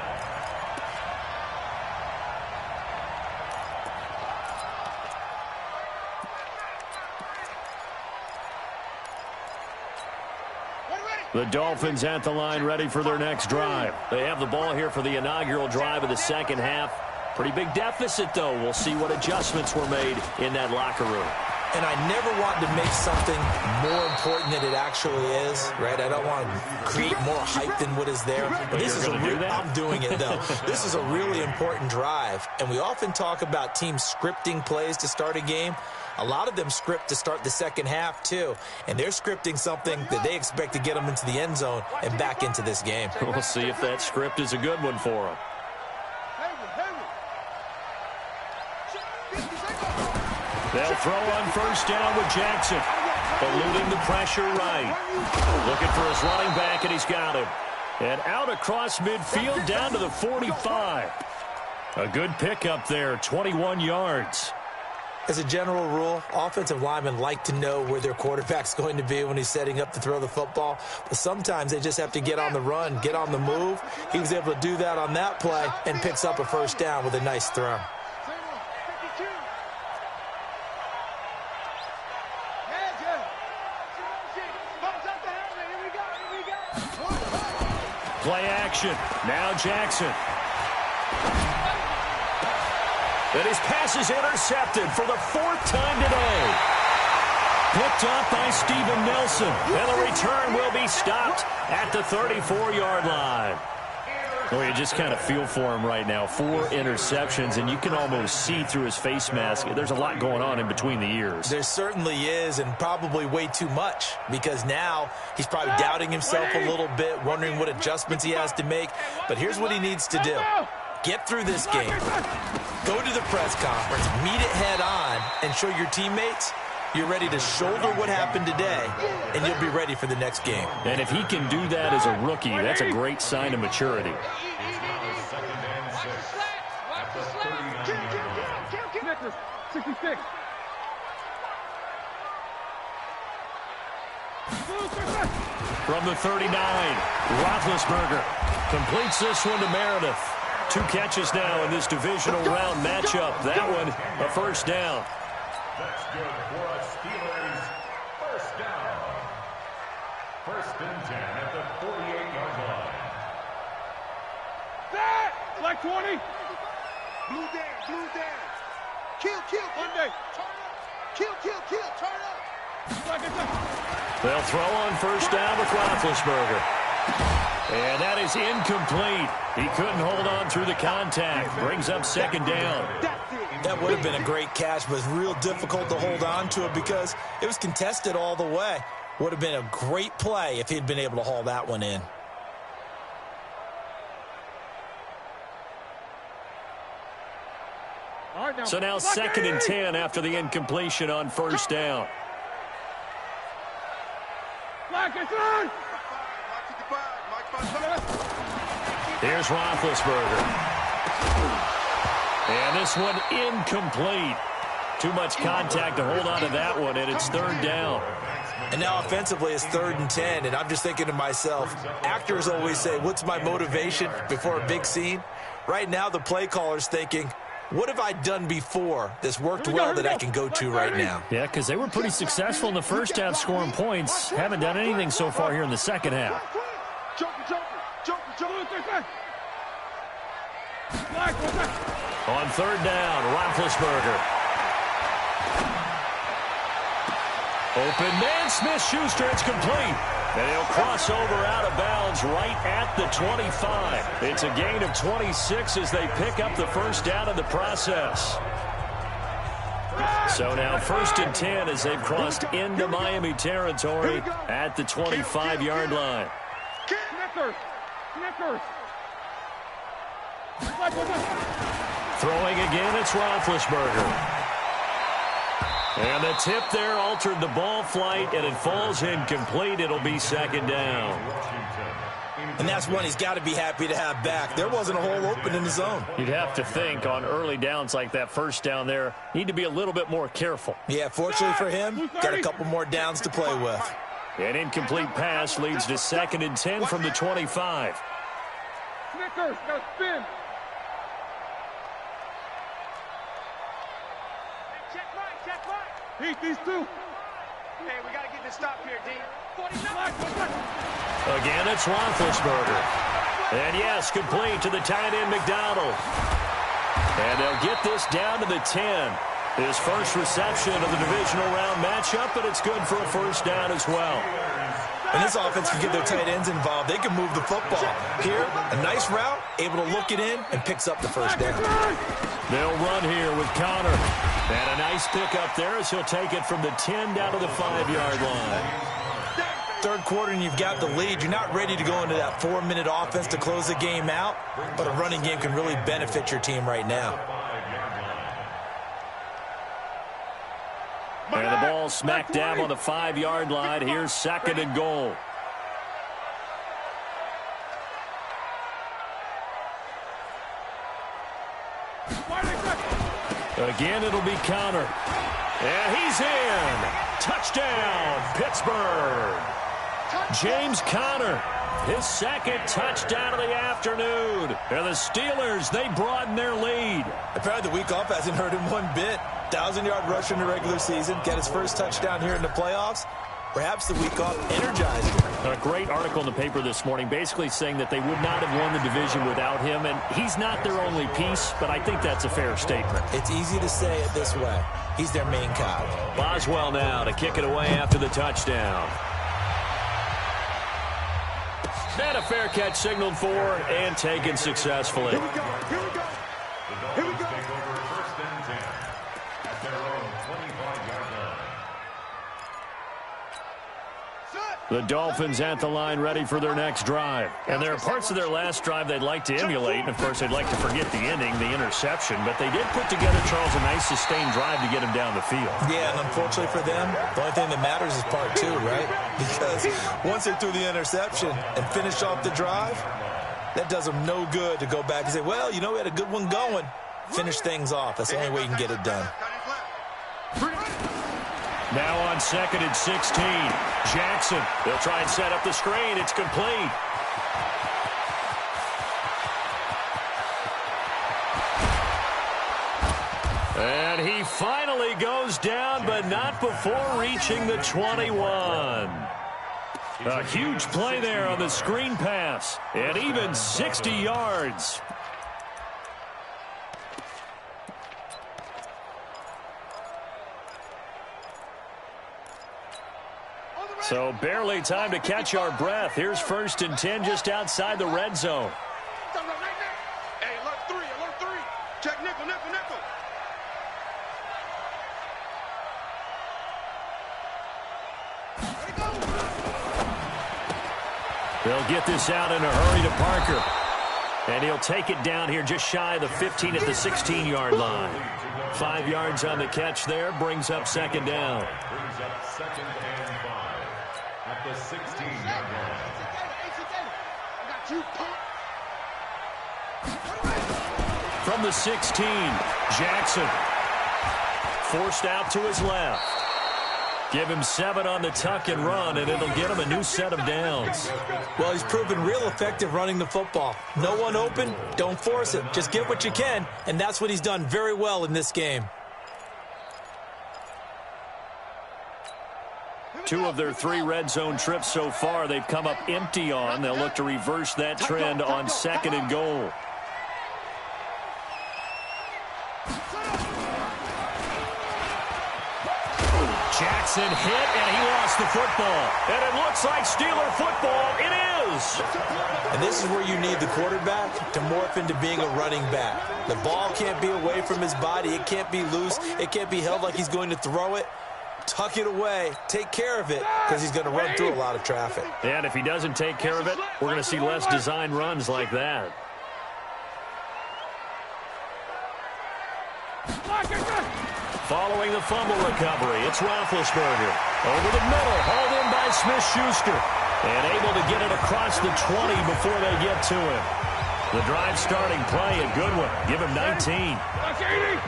The Dolphins at the line ready for their next drive. They have the ball here for the inaugural drive of the second half. Pretty big deficit, though. We'll see what adjustments were made in that locker room. And I never want to make something more important than it actually is, right? I don't want to create more hype than what is there. But this is I'm doing it, though. This is a really important drive. And we often talk about teams scripting plays to start a game. A lot of them script to start the second half, too. And they're scripting something that they expect to get them into the end zone and back into this game. We'll see if that script is a good one for them. They'll throw on first down with Jackson. Eluding the pressure right. Looking for his running back, and he's got him. And out across midfield down to the 45. A good pickup there, 21 yards. As a general rule, offensive linemen like to know where their quarterback's going to be when he's setting up to throw the football. But sometimes they just have to get on the run, get on the move. He was able to do that on that play and picks up a first down with a nice throw. Play action. Now Jackson. And his pass is intercepted for the 4th time today. Picked up by Steven Nelson. And the return will be stopped at the 34-yard line. Well, you just kind of feel for him right now. 4 interceptions, and you can almost see through his face mask. There's a lot going on in between the ears. There certainly is, and probably way too much, because now he's probably doubting himself a little bit, wondering what adjustments he has to make. But here's what he needs to do. Get through this game. Go to the press conference, meet it head on, and show your teammates you're ready to shoulder what happened today, and you'll be ready for the next game. And if he can do that as a rookie, that's a great sign of maturity. From the 39, Roethlisberger completes this one to Meredith. 2 catches now in this divisional round matchup. That one, a first down. That's good for a Steelers first down. First and 10 at the 48-yard line. That! Like 20. Blue down, blue down. Kill, kill, Monday. Turn up. Kill, kill, kill, turn up. They'll throw on first down with Roethlisberger. And that is incomplete. He couldn't hold on through the contact. Brings up second down. That would have been a great catch, but it's real difficult to hold on to it because it was contested all the way. Would have been a great play if he'd been able to haul that one in. So now second and 10 after the incompletion on first down. Here's Roethlisberger. And this one incomplete. Too much contact to hold on to that one, and it's third down. And now offensively it's 3rd and 10, and I'm just thinking to myself, actors always say, what's my motivation before a big scene? Right now the play caller's thinking, what have I done before that's worked well that I can go to right now? Yeah, because they were pretty successful in the first half scoring points. Haven't done anything so far here in the second half. On third down, Roethlisberger. Open man, Smith-Schuster, it's complete. And he'll cross over out of bounds right at the 25. It's a gain of 26 as they pick up the first down in the process. So now first and 10 as they've crossed into Miami territory at the 25-yard line. Throwing again, it's Roethlisberger. And the tip there altered the ball flight, and it falls incomplete. It'll be second down. And that's one he's got to be happy to have back. There wasn't a hole open in the zone. You'd have to think on early downs like that first down there, need to be a little bit more careful. Yeah, fortunately for him, got a couple more downs to play with. An incomplete pass leads to second and 10 from the 25. Snickers, go spin. Heat these two. Hey, we got to get this stop here, D. Again, it's Roethlisberger. And yes, complete to the tight end, McDonald. And they'll get this down to the 10. His first reception of the divisional round matchup, but it's good for a first down as well. And this offense can get their tight ends involved. They can move the football. Here, a nice route, able to look it in, and picks up the first down. They'll run here with Connor. And a nice pickup there as he'll take it from the 10 down to the 5-yard line. Third quarter and you've got the lead. You're not ready to go into that 4-minute offense to close the game out, but a running game can really benefit your team right now. And the ball smack dab on the 5-yard line. Here's second and goal. Again, it'll be Connor. And he's in. Touchdown, Pittsburgh. James Conner, his second touchdown of the afternoon. And the Steelers, they broaden their lead. Apparently the week off hasn't hurt him one bit. 1,000-yard rush in the regular season. Got his first touchdown here in the playoffs. Perhaps the week off energized him. A great article in the paper this morning basically saying that they would not have won the division without him, and he's not their only piece, but I think that's a fair statement. It's easy to say it this way. He's their main cog. Boswell now to kick it away after the touchdown. And a fair catch signaled for and taken successfully. Here we go. Here we go. Here we go. Take over first and 10 at their own 25-yard line. The Dolphins at the line ready for their next drive. And there are parts of their last drive they'd like to emulate. And, of course, they'd like to forget the ending, the interception. But they did put together, Charles, a nice sustained drive to get him down the field. Yeah, and unfortunately for them, the only thing that matters is part 2, right? Because once they threw the interception and finished off the drive, that does them no good to go back and say, well, you know, we had a good one going. Finish things off. That's the only way you can get it done. Now on 2nd and 16. Jackson. They'll try and set up the screen. It's complete. And he finally goes down, but not before reaching the 21. A huge play there on the screen pass. And even 60 yards. So barely time to catch our breath. Here's 1st and 10 just outside the red zone. Hey, alert 3. Check nickel. They'll get this out in a hurry to Parker. And he'll take it down here just shy of the 15 at the 16-yard line. 5 yards on the catch there. Brings up 2nd down. Brings up 2nd and 5 at the 16-yard line. From the 16, Jackson. Forced out to his left. Give him 7 on the tuck and run, and it'll get him a new set of downs. Well, he's proven real effective running the football. No one open, don't force it. Just get what you can, and that's what he's done very well in this game. 2 of their 3 red zone trips so far, they've come up empty on. They'll look to reverse that trend on 2nd and goal. Jackson hit, and he lost the football. And it looks like Steeler football. It is. And this is where you need the quarterback to morph into being a running back. The ball can't be away from his body. It can't be loose. It can't be held like he's going to throw it. Tuck it away. Take care of it, because he's going to run through a lot of traffic. And if he doesn't take care of it, we're going to see less design runs like that. Following the fumble recovery, it's Roethlisberger. Over the middle, hauled in by Smith-Schuster. And able to get it across the 20 before they get to him. The drive starting play, a good one. Give him 19.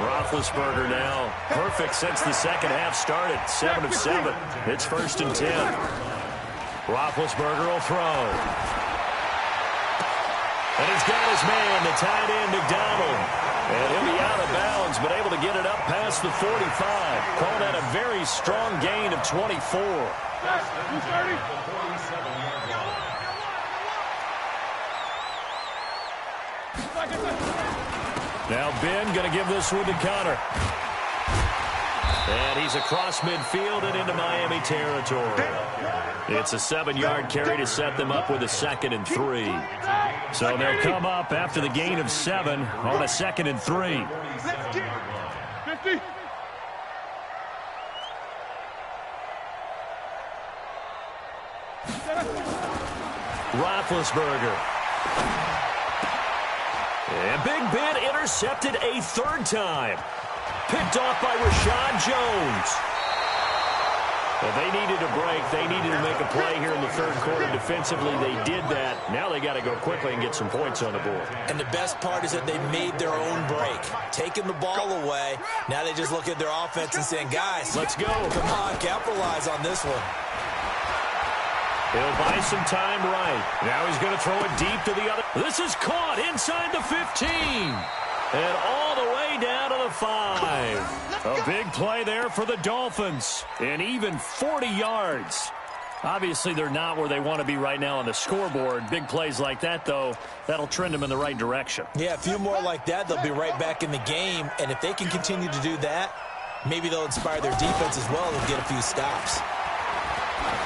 Roethlisberger now perfect since the second half started. 7 of 7. It's 1st and 10. Roethlisberger will throw. And he's got his man, the tight end, McDonald. And he'll be out of bounds, but able to get it up past the 45. Called that a very strong gain of 24. Now Ben going to give this one to Connor. And he's across midfield and into Miami territory. It's a 7-yard carry to set them up with a 2nd and 3. So they'll come up after the gain of 7 on a 2nd and 3. 50. Roethlisberger. And Big Ben intercepted a 3rd time. Picked off by Rashad Jones. Well, they needed a break. They needed to make a play here in the 3rd quarter. Defensively, they did that. Now they got to go quickly and get some points on the board. And the best part is that they made their own break. Taking the ball away. Now they just look at their offense and saying, guys, let's go. Come on, capitalize on this one. He'll buy some time right. Now he's going to throw it deep to the other. This is caught inside the 15. And all the way down to the 5. A big play there for the Dolphins. And even 40 yards. Obviously, they're not where they want to be right now on the scoreboard. Big plays like that, though, that'll trend them in the right direction. Yeah, a few more like that, they'll be right back in the game. And if they can continue to do that, maybe they'll inspire their defense as well and get a few stops.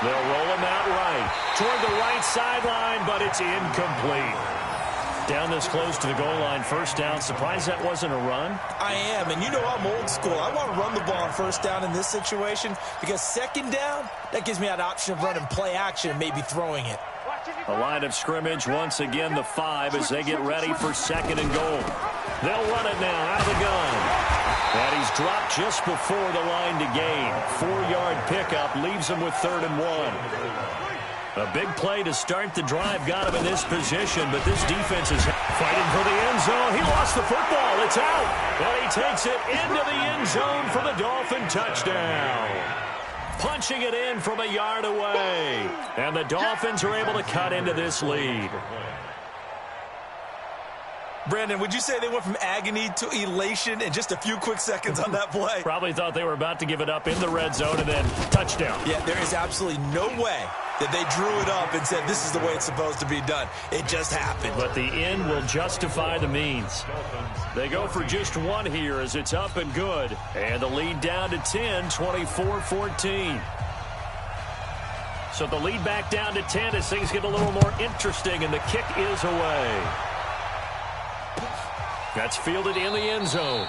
They'll roll him out right. Toward the right sideline, but it's incomplete. Down this close to the goal line, 1st down. Surprised that wasn't a run? I am, and you know I'm old school. I want to run the ball on 1st down in this situation because 2nd down, that gives me an option of running play action and maybe throwing it. The line of scrimmage, once again, the 5 as they get ready for 2nd and goal. They'll run it now out of the gun. And he's dropped just before the line to gain. 4-yard pickup leaves him with 3rd and 1. A big play to start the drive got him in this position, but this defense is fighting for the end zone. He lost the football. It's out. And he takes it into the end zone for the Dolphin touchdown. punching it in from a yard away. And the Dolphins are able to cut into this lead. Brandon, would you say they went from agony to elation in just a few quick seconds on that play? Probably thought they were about to give it up in the red zone and then touchdown. Yeah, there is absolutely no way that they drew it up and said this is the way it's supposed to be done. It just happened. But the end will justify the means. They go for just one here as it's up and good. And the lead down to 10, 24-14. So the lead back down to 10 as things get a little more interesting, and the kick is away. That's fielded in the end zone.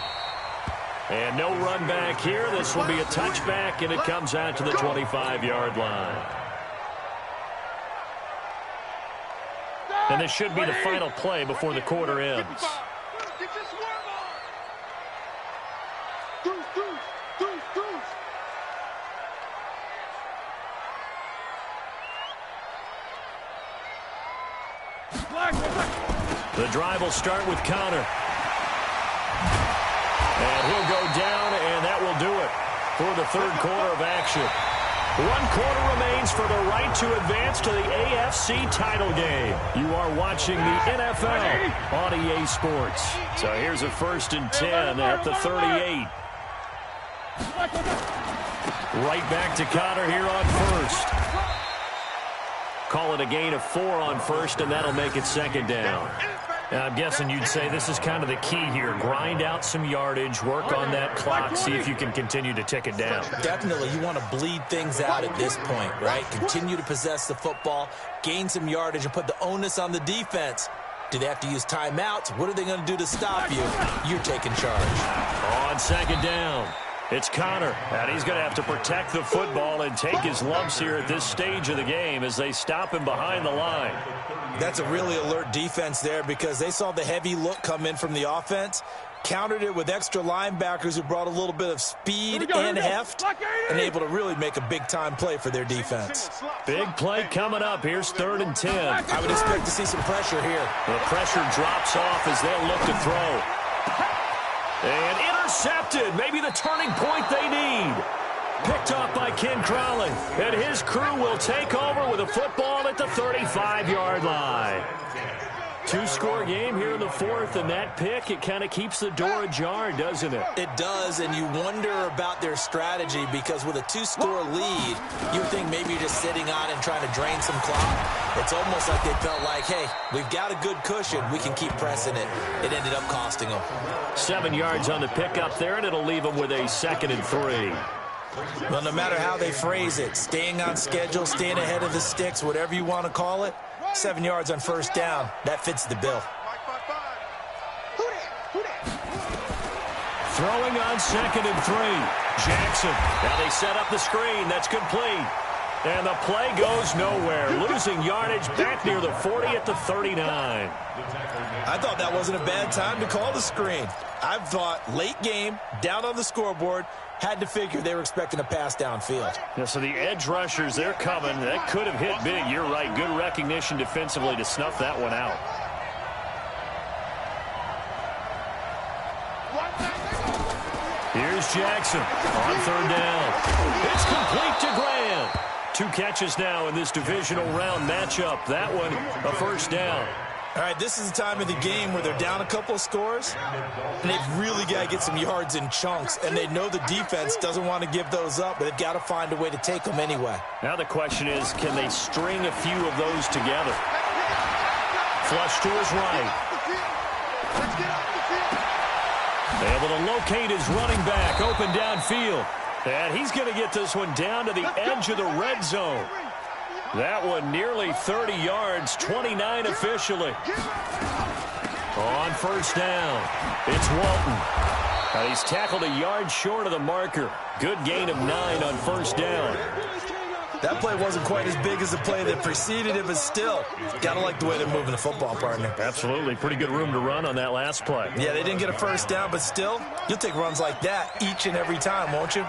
And no run back here. This will be a touchback, and it comes out to the 25-yard line. And this should be the final play before the quarter ends. The drive will start with Connor. And he'll go down, and that will do it for the third quarter of action. 1 quarter remains for the right to advance to the AFC title game. You are watching the NFL on EA Sports. So here's a 1st and 10 at the 38. Right back to Connor here on first. Call it a gain of 4 on first, and that'll make it 2nd down. Now, I'm guessing you'd say this is kind of the key here. Grind out some yardage, work on that clock, see if you can continue to tick it down. Definitely. You want to bleed things out at this point, right? Continue to possess the football, gain some yardage, and put the onus on the defense. Do they have to use timeouts? What are they going to do to stop you? You're taking charge. On 2nd down, it's Connor. And he's going to have to protect the football and take his lumps here at this stage of the game as they stop him behind the line. That's a really alert defense there because they saw the heavy look come in from the offense, countered it with extra linebackers who brought a little bit of speed and heft, and able to really make a big-time play for their defense. Big play coming up. Here's 3rd and 10. I would expect to see some pressure here. The pressure drops off as they'll look to throw. And intercepted. Maybe the turning point they need. Picked off by Ken Crowley. And his crew will take over with a football at the 35-yard line. 2-score game here in the 4th, and that pick, it kind of keeps the door ajar, doesn't it? It does, and you wonder about their strategy because with a 2-score lead, you think maybe you're just sitting on and trying to drain some clock. It's almost like they felt like, hey, we've got a good cushion. We can keep pressing it. It ended up costing them. 7 yards on the pickup there, and it'll leave them with a 2nd and 3. Well, no matter how they phrase it, staying on schedule, staying ahead of the sticks, whatever you want to call it, 7 yards on 1st down, that fits the bill. Throwing on 2nd and 3. Jackson. Now they set up the screen. That's complete. And the play goes nowhere. Losing yardage back near the 40 at the 39. I thought that wasn't a bad time to call the screen. I thought late game, down on the scoreboard, had to figure they were expecting a pass downfield. Yeah, so the edge rushers, they're coming. That could have hit big. You're right. Good recognition defensively to snuff that one out. Here's Jackson on 3rd down. It's complete to Graham. 2 catches now in this divisional round matchup. That one, a 1st down. All right, this is the time of the game where they're down a couple of scores, and they've really got to get some yards in chunks, and they know the defense doesn't want to give those up, but they've got to find a way to take them anyway. Now the question is, can they string a few of those together? Flush to his right. Able to locate his running back, open downfield. And he's going to get this one down to the edge of the red zone. That one nearly 30 yards, 29 officially. On 1st down, it's Walton. Now he's tackled a yard short of the marker. Good gain of 9 on 1st down. That play wasn't quite as big as the play that preceded it, but still, got to like the way they're moving the football, partner. Absolutely. Pretty good room to run on that last play. Yeah, they didn't get a 1st down, but still, you'll take runs like that each and every time, won't you?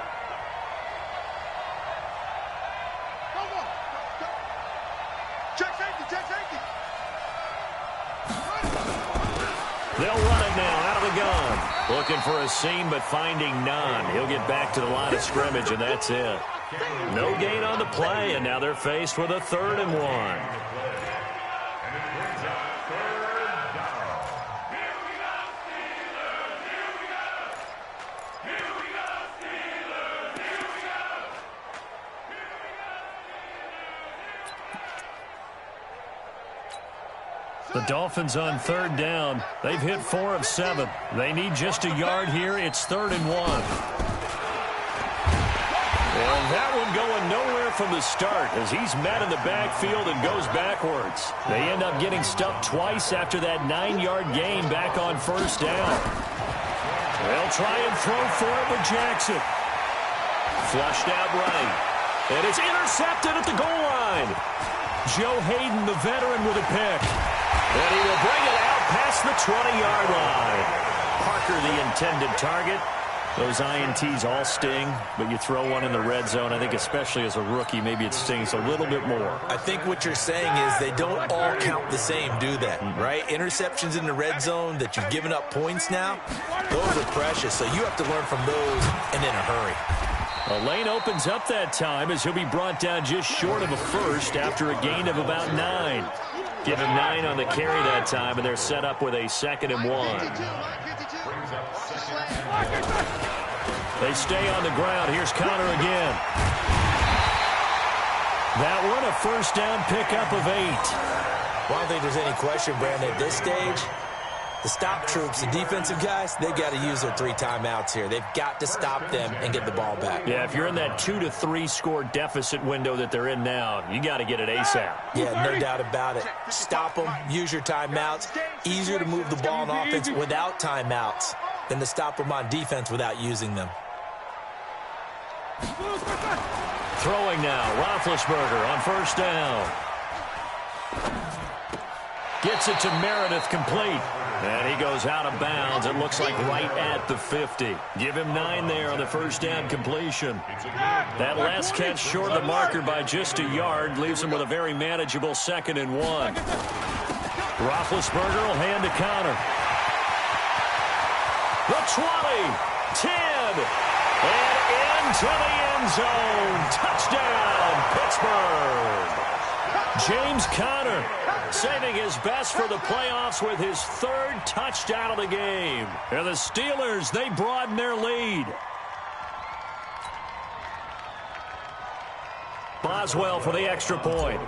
They'll run it now out of the gun. Looking for a seam, but finding none. He'll get back to the line of scrimmage, and that's it. No gain on the play, and now they're faced with a 3rd and 1. The Dolphins on 3rd down. They've hit 4 of 7. They need just a yard here. It's 3rd and 1. And that one going nowhere from the start as he's met in the backfield and goes backwards. They end up getting stuffed twice after that 9-yard gain back on 1st down. They'll try and throw for it with Jackson. Flushed out right. And it's intercepted at the goal line. Joe Hayden, the veteran, with a pick. And he will bring it out past the 20-yard line. Parker, the intended target. Those INTs all sting, but you throw one in the red zone, I think especially as a rookie, maybe it stings a little bit more. I think what you're saying is they don't all count the same, do they? Right? Interceptions in the red zone that you've given up points now, those are precious, so you have to learn from those and in a hurry. A lane opens up that time as he'll be brought down just short of a 1st after a gain of about 9. Give him 9 on the carry that time, and they're set up with a 2nd and 1. They stay on the ground. Here's Connor again. That one a 1st down pickup of 8. Well, I don't think there's any question, Brandon, at this stage, the stop troops, the defensive guys, they've got to use their 3 timeouts here. They've got to stop them and get the ball back. Yeah, if you're in that 2 to 3 score deficit window that they're in now, you got to get it ASAP. Yeah, no doubt about it. Stop them, use your timeouts. Easier to move the ball on offense without timeouts than to stop them on defense without using them. Throwing now, Roethlisberger on 1st down. Gets it to Meredith, complete. And he goes out of bounds. It looks like right at the 50. Give him 9 there on the 1st down completion. That last catch short of the marker by just a yard leaves him with a very manageable 2nd and 1. Roethlisberger will hand to Connor. The 20, 10, and into the end zone. Touchdown, Pittsburgh. James Conner saving his best for the playoffs with his 3rd touchdown of the game. And the Steelers, they broaden their lead. Boswell for the extra point.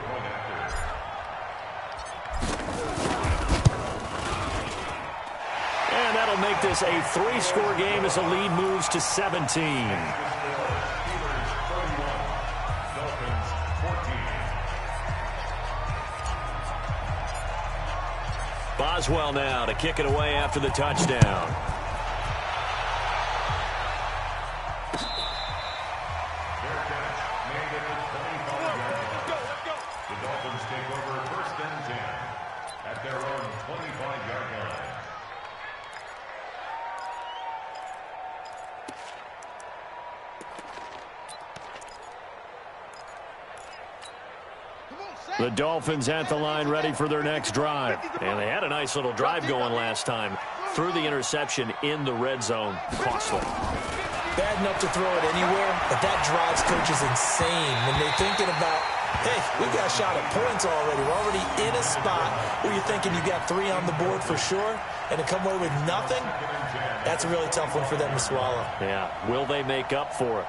And that'll make this a 3-score game as the lead moves to 17. Boswell now to kick it away after the touchdown. The Dolphins take over 1st and 10 at their own 25-yard line. The Dolphins at the line ready for their next drive. And they had a nice little drive going last time. Threw the interception in the red zone. Costly. Bad enough to throw it anywhere, but that drives coaches insane when they're thinking about, hey, we got a shot at points already. We're already in a spot where you're thinking you got 3 on the board for sure, and to come away with nothing, that's a really tough one for them to swallow. Yeah, will they make up for it?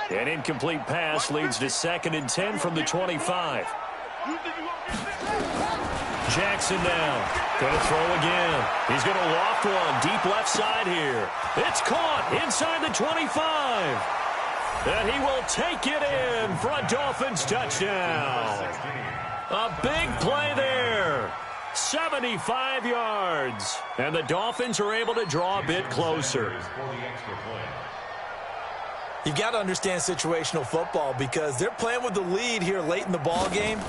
An incomplete pass leads to 2nd and 10 from the 25. Jackson now. Going to throw again. He's going to loft one deep left side here. It's caught inside the 25. And he will take it in for a Dolphins touchdown. A big play there. 75 yards. And the Dolphins are able to draw a bit closer. You've got to understand situational football because they're playing with the lead here late in the ball game.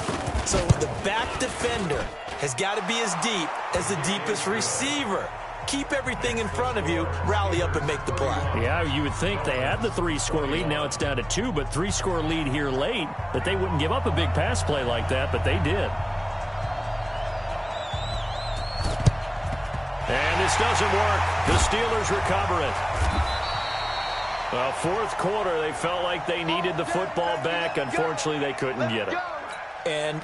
So the back defender has got to be as deep as the deepest receiver. Keep everything in front of you, rally up and make the play. Yeah, you would think they had the 3-score lead. Now it's down to 2, but 3-score lead here late, that they wouldn't give up a big pass play like that, but they did. And this doesn't work. The Steelers recover it. Well, fourth quarter, they felt like they needed the football back. Unfortunately, they couldn't get it. And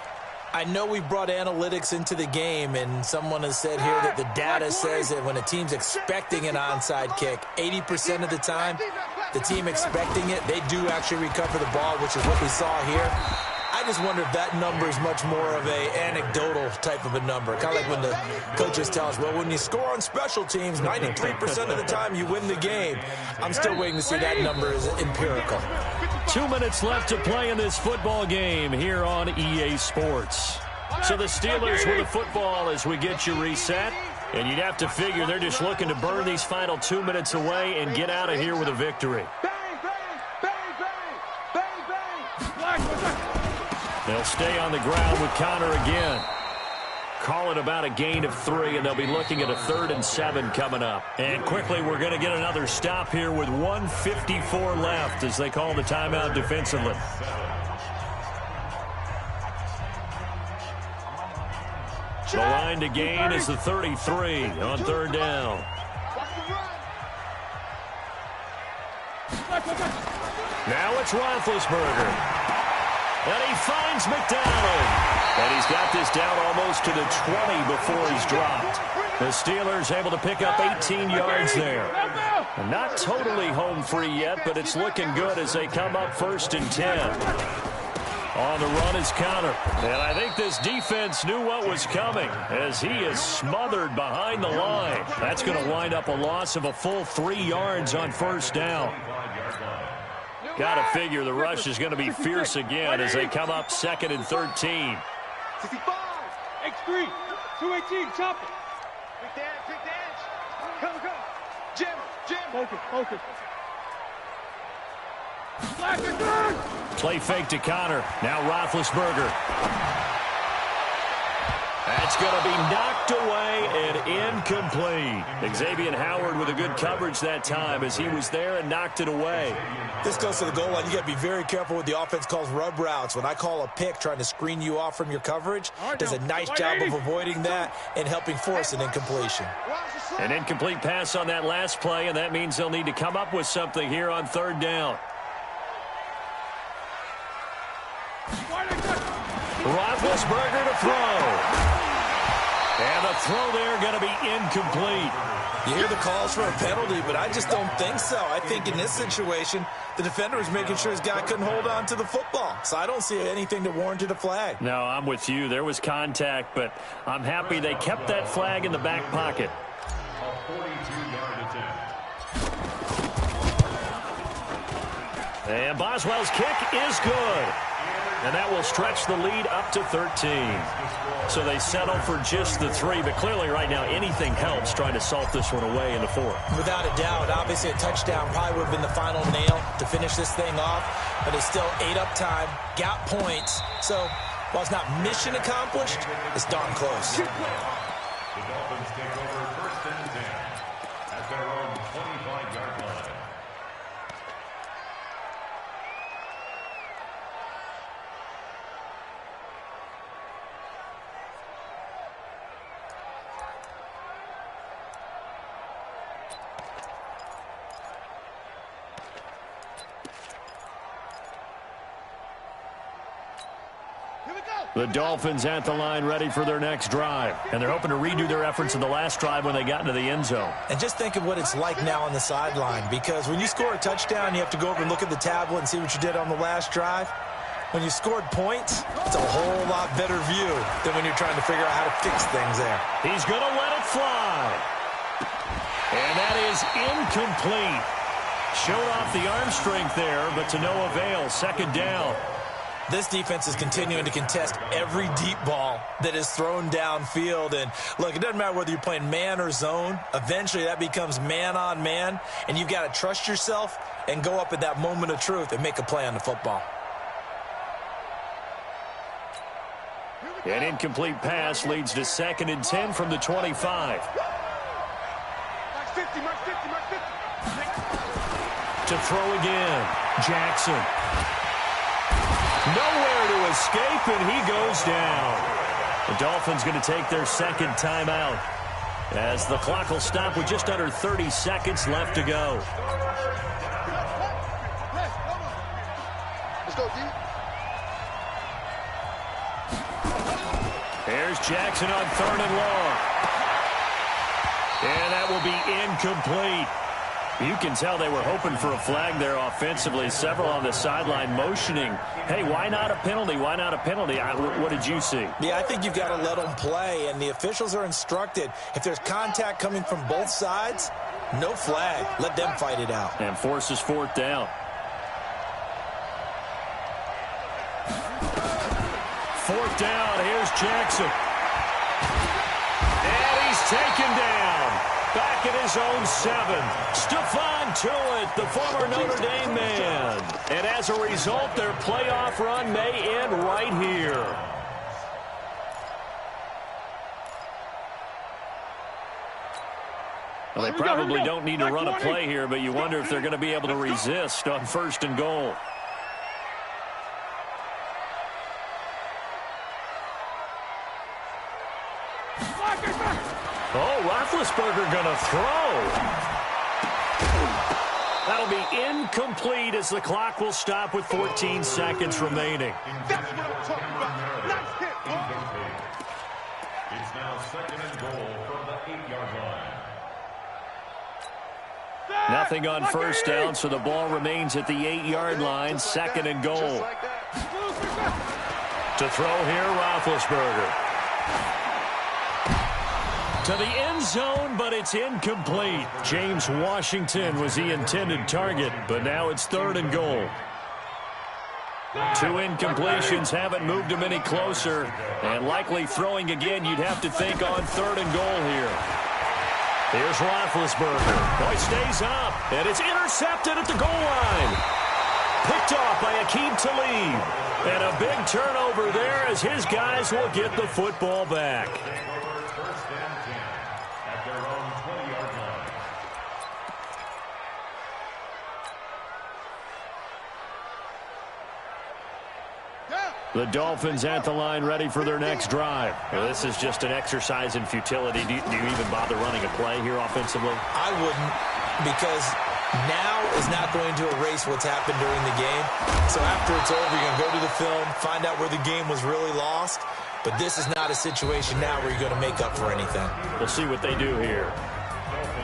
I know we brought analytics into the game, and someone has said here that the data says that when a team's expecting an onside kick, 80% of the time, the team expecting it, they do actually recover the ball, which is what we saw here. I just wonder if that number is much more of a anecdotal type of a number. Kind of like when the coaches tell us, well, when you score on special teams, 93% of the time you win the game. I'm still waiting to see that number is empirical. 2 minutes left to play in this football game here on EA Sports. So the Steelers with the football as we get you reset. And you'd have to figure they're just looking to burn these final 2 minutes away and get out of here with a victory. They'll stay on the ground with Connor again. Call it about a gain of 3, and they'll be looking at a 3rd and 7 coming up. And quickly, we're going to get another stop here with 1:54 left as they call the timeout defensively. The line to gain is the 33 on 3rd down. Now it's Roethlisberger. And he finds McDonald. And he's got this down almost to the 20 before he's dropped. The Steelers able to pick up 18 yards there. And not totally home free yet, but it's looking good as they come up 1st and 10. On the run is Connor. And I think this defense knew what was coming as he is smothered behind the line. That's going to wind up a loss of a full 3 yards on 1st down. Got to figure the rush is going to be fierce again as they come up 2nd and 13. 65, X3, 218, chop it. Big dance. Come. Jim. Focus. Play fake to Connor. Now Roethlisberger. That's going to be knocked away and incomplete. Xavier Howard with a good coverage that time as he was there and knocked it away. This goes to the goal line. You got to be very careful with the offense calls rub routes. When I call a pick trying to screen you off from your coverage, does a nice job of avoiding that and helping force an incompletion. An incomplete pass on that last play, and that means they'll need to come up with something here on 3rd down. Roethlisberger to throw. And the throw there going to be incomplete. You hear the calls for a penalty, but I just don't think so. I think in this situation, the defender was making sure his guy couldn't hold on to the football. So I don't see anything that warranted a flag. No, I'm with you. There was contact, but I'm happy they kept that flag in the back pocket. And Boswell's kick is good. And that will stretch the lead up to 13. So they settle for just the 3, but clearly right now anything helps trying to salt this one away in the 4th. Without a doubt, obviously a touchdown probably would have been the final nail to finish this thing off, but it's still 8 up time, got points. So while it's not mission accomplished, it's darn close. The Dolphins take over 1st and 10 at their own 25-yard line. The Dolphins at the line ready for their next drive. And they're hoping to redo their efforts in the last drive when they got into the end zone. And just think of what it's like now on the sideline, because when you score a touchdown, you have to go over and look at the tablet and see what you did on the last drive. When you scored points, it's a whole lot better view than when you're trying to figure out how to fix things there. He's going to let it fly. And that is incomplete. Showed off the arm strength there, but to no avail. 2nd down. This defense is continuing to contest every deep ball that is thrown downfield. And, look, it doesn't matter whether you're playing man or zone. Eventually that becomes man on man, and you've got to trust yourself and go up at that moment of truth and make a play on the football. An incomplete pass leads to 2nd and 10 from the 25. To throw again, Jackson. Nowhere to escape, and he goes down. The Dolphins going to take their 2nd timeout as the clock will stop with just under 30 seconds left to go. Let's go, D. Here's Jackson on 3rd and long. And that will be incomplete. You can tell they were hoping for a flag there offensively. Several on the sideline motioning, hey, why not a penalty? Why not a penalty? What did you see? Yeah, I think you've got to let them play, and the officials are instructed, if there's contact coming from both sides, no flag. Let them fight it out. And forces 4th down. 4th down, here's Jackson. And he's taken down. Back at his own 7. Stephon Tuitt, the former Notre Dame man. And as a result, their playoff run may end right here. Well, they probably don't need to run a play here, but you wonder if they're going to be able to resist on 1st and goal. Oh, Roethlisberger going to throw. That'll be incomplete as the clock will stop with 14 seconds remaining. That's what I'm talking about. Nice hit. It's now 2nd and goal from the 8-yard line. Nothing on 1st down, so the ball remains at the 8-yard line. 2nd and goal. Like To throw here, Roethlisberger. To the end zone, but it's incomplete. James Washington was the intended target, but now it's 3rd and goal. 2 incompletions haven't moved him any closer, and likely throwing again, you'd have to think on 3rd and goal here. Here's Roethlisberger. Boy, stays up, and it's intercepted at the goal line. Picked off by Aqib Talib. And a big turnover there as his guys will get the football back. The Dolphins at the line ready for their next drive. Well, this is just an exercise in futility. Do you even bother running a play here offensively? I wouldn't, because now is not going to erase what's happened during the game. So after it's over, you're going to go to the film, find out where the game was really lost. But this is not a situation now where you're going to make up for anything. We'll see what they do here.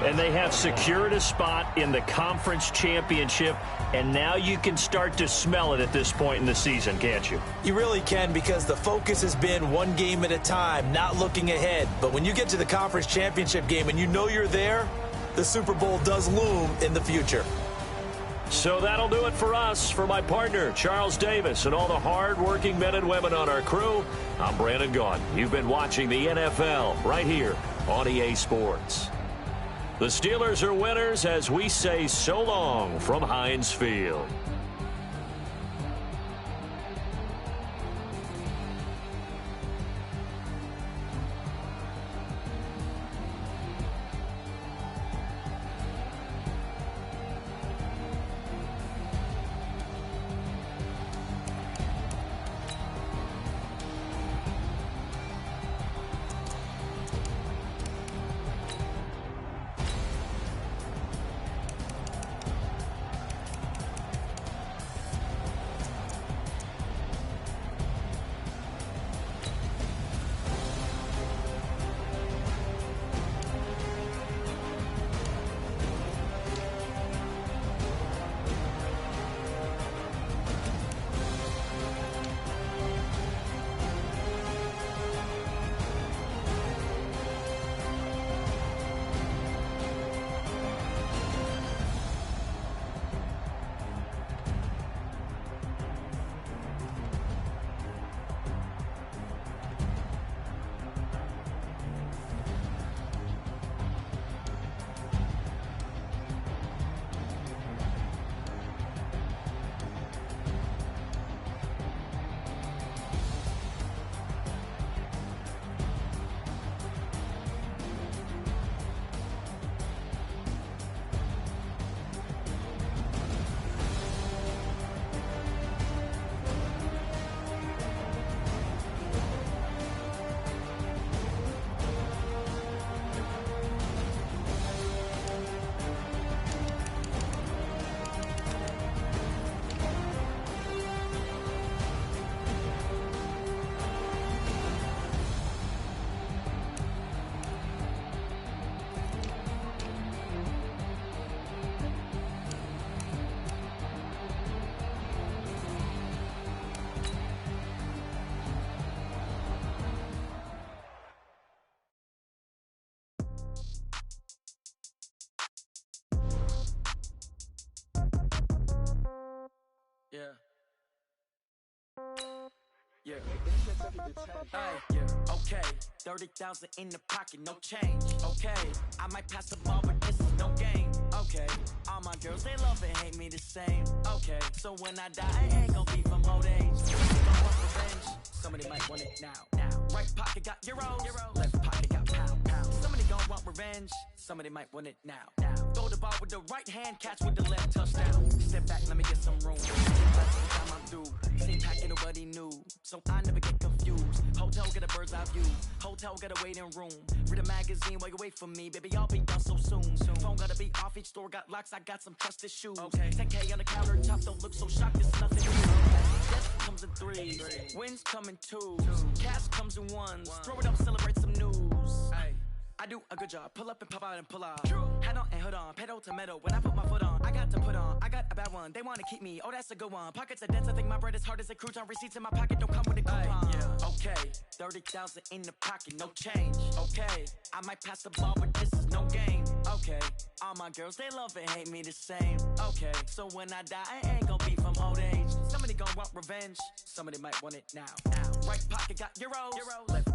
And they have secured a spot in the conference championship, and now you can start to smell it at this point in the season, can't you? You really can, because the focus has been one game at a time, not looking ahead. But when you get to the conference championship game and you know you're there, the Super Bowl does loom in the future. So that'll do it for us. For my partner, Charles Davis, and all the hard-working men and women on our crew, I'm Brandon Gaudin. You've been watching the NFL right here on EA Sports. The Steelers are winners as we say so long from Heinz Field. Yeah. Yeah. Yeah. Okay. 30,000 in the pocket, no change. Okay. I might pass the ball, but this is no game. Okay. All my girls, they love and hate me the same. Okay. So when I die, I ain't gon' be from old age. Somebody gon' want revenge. Somebody might want it now. Right pocket got euros. Left pocket got pound. Somebody gon' want revenge. Somebody might want it now. Throw the ball with the right hand, catch with the left, touchdown. Step back, let me get some room. Time I'm through. Same pack, ain't nobody new. So I never get confused. Hotel get a bird's eye view. Hotel got a waiting room. Read a magazine while you wait for me. Baby, I'll be done so soon. Phone gotta be off, each store got locks. I got some trusted shoes. 10K on the countertop, don't look so shocked, it's nothing new. Death comes in threes. Wins come in twos. Cash comes in ones. Throw it up, celebrate some news. I do a good job. Pull up and pop out and pull off. Head on and hood on. Pedal to metal. When I put my foot on, I got to put on. I got a bad one. They want to keep me. Oh, that's a good one. Pockets are dense. I think my bread is hard as a crouton. Receipts in my pocket don't come with a coupon. Okay. 30,000 in the pocket. No change. Okay. I might pass the ball, but this is no game. Okay. All my girls, they love and hate me the same. Okay. So when I die, I ain't gonna be from old age. Somebody gon' want revenge. Somebody might want it now. Right pocket got euros. Left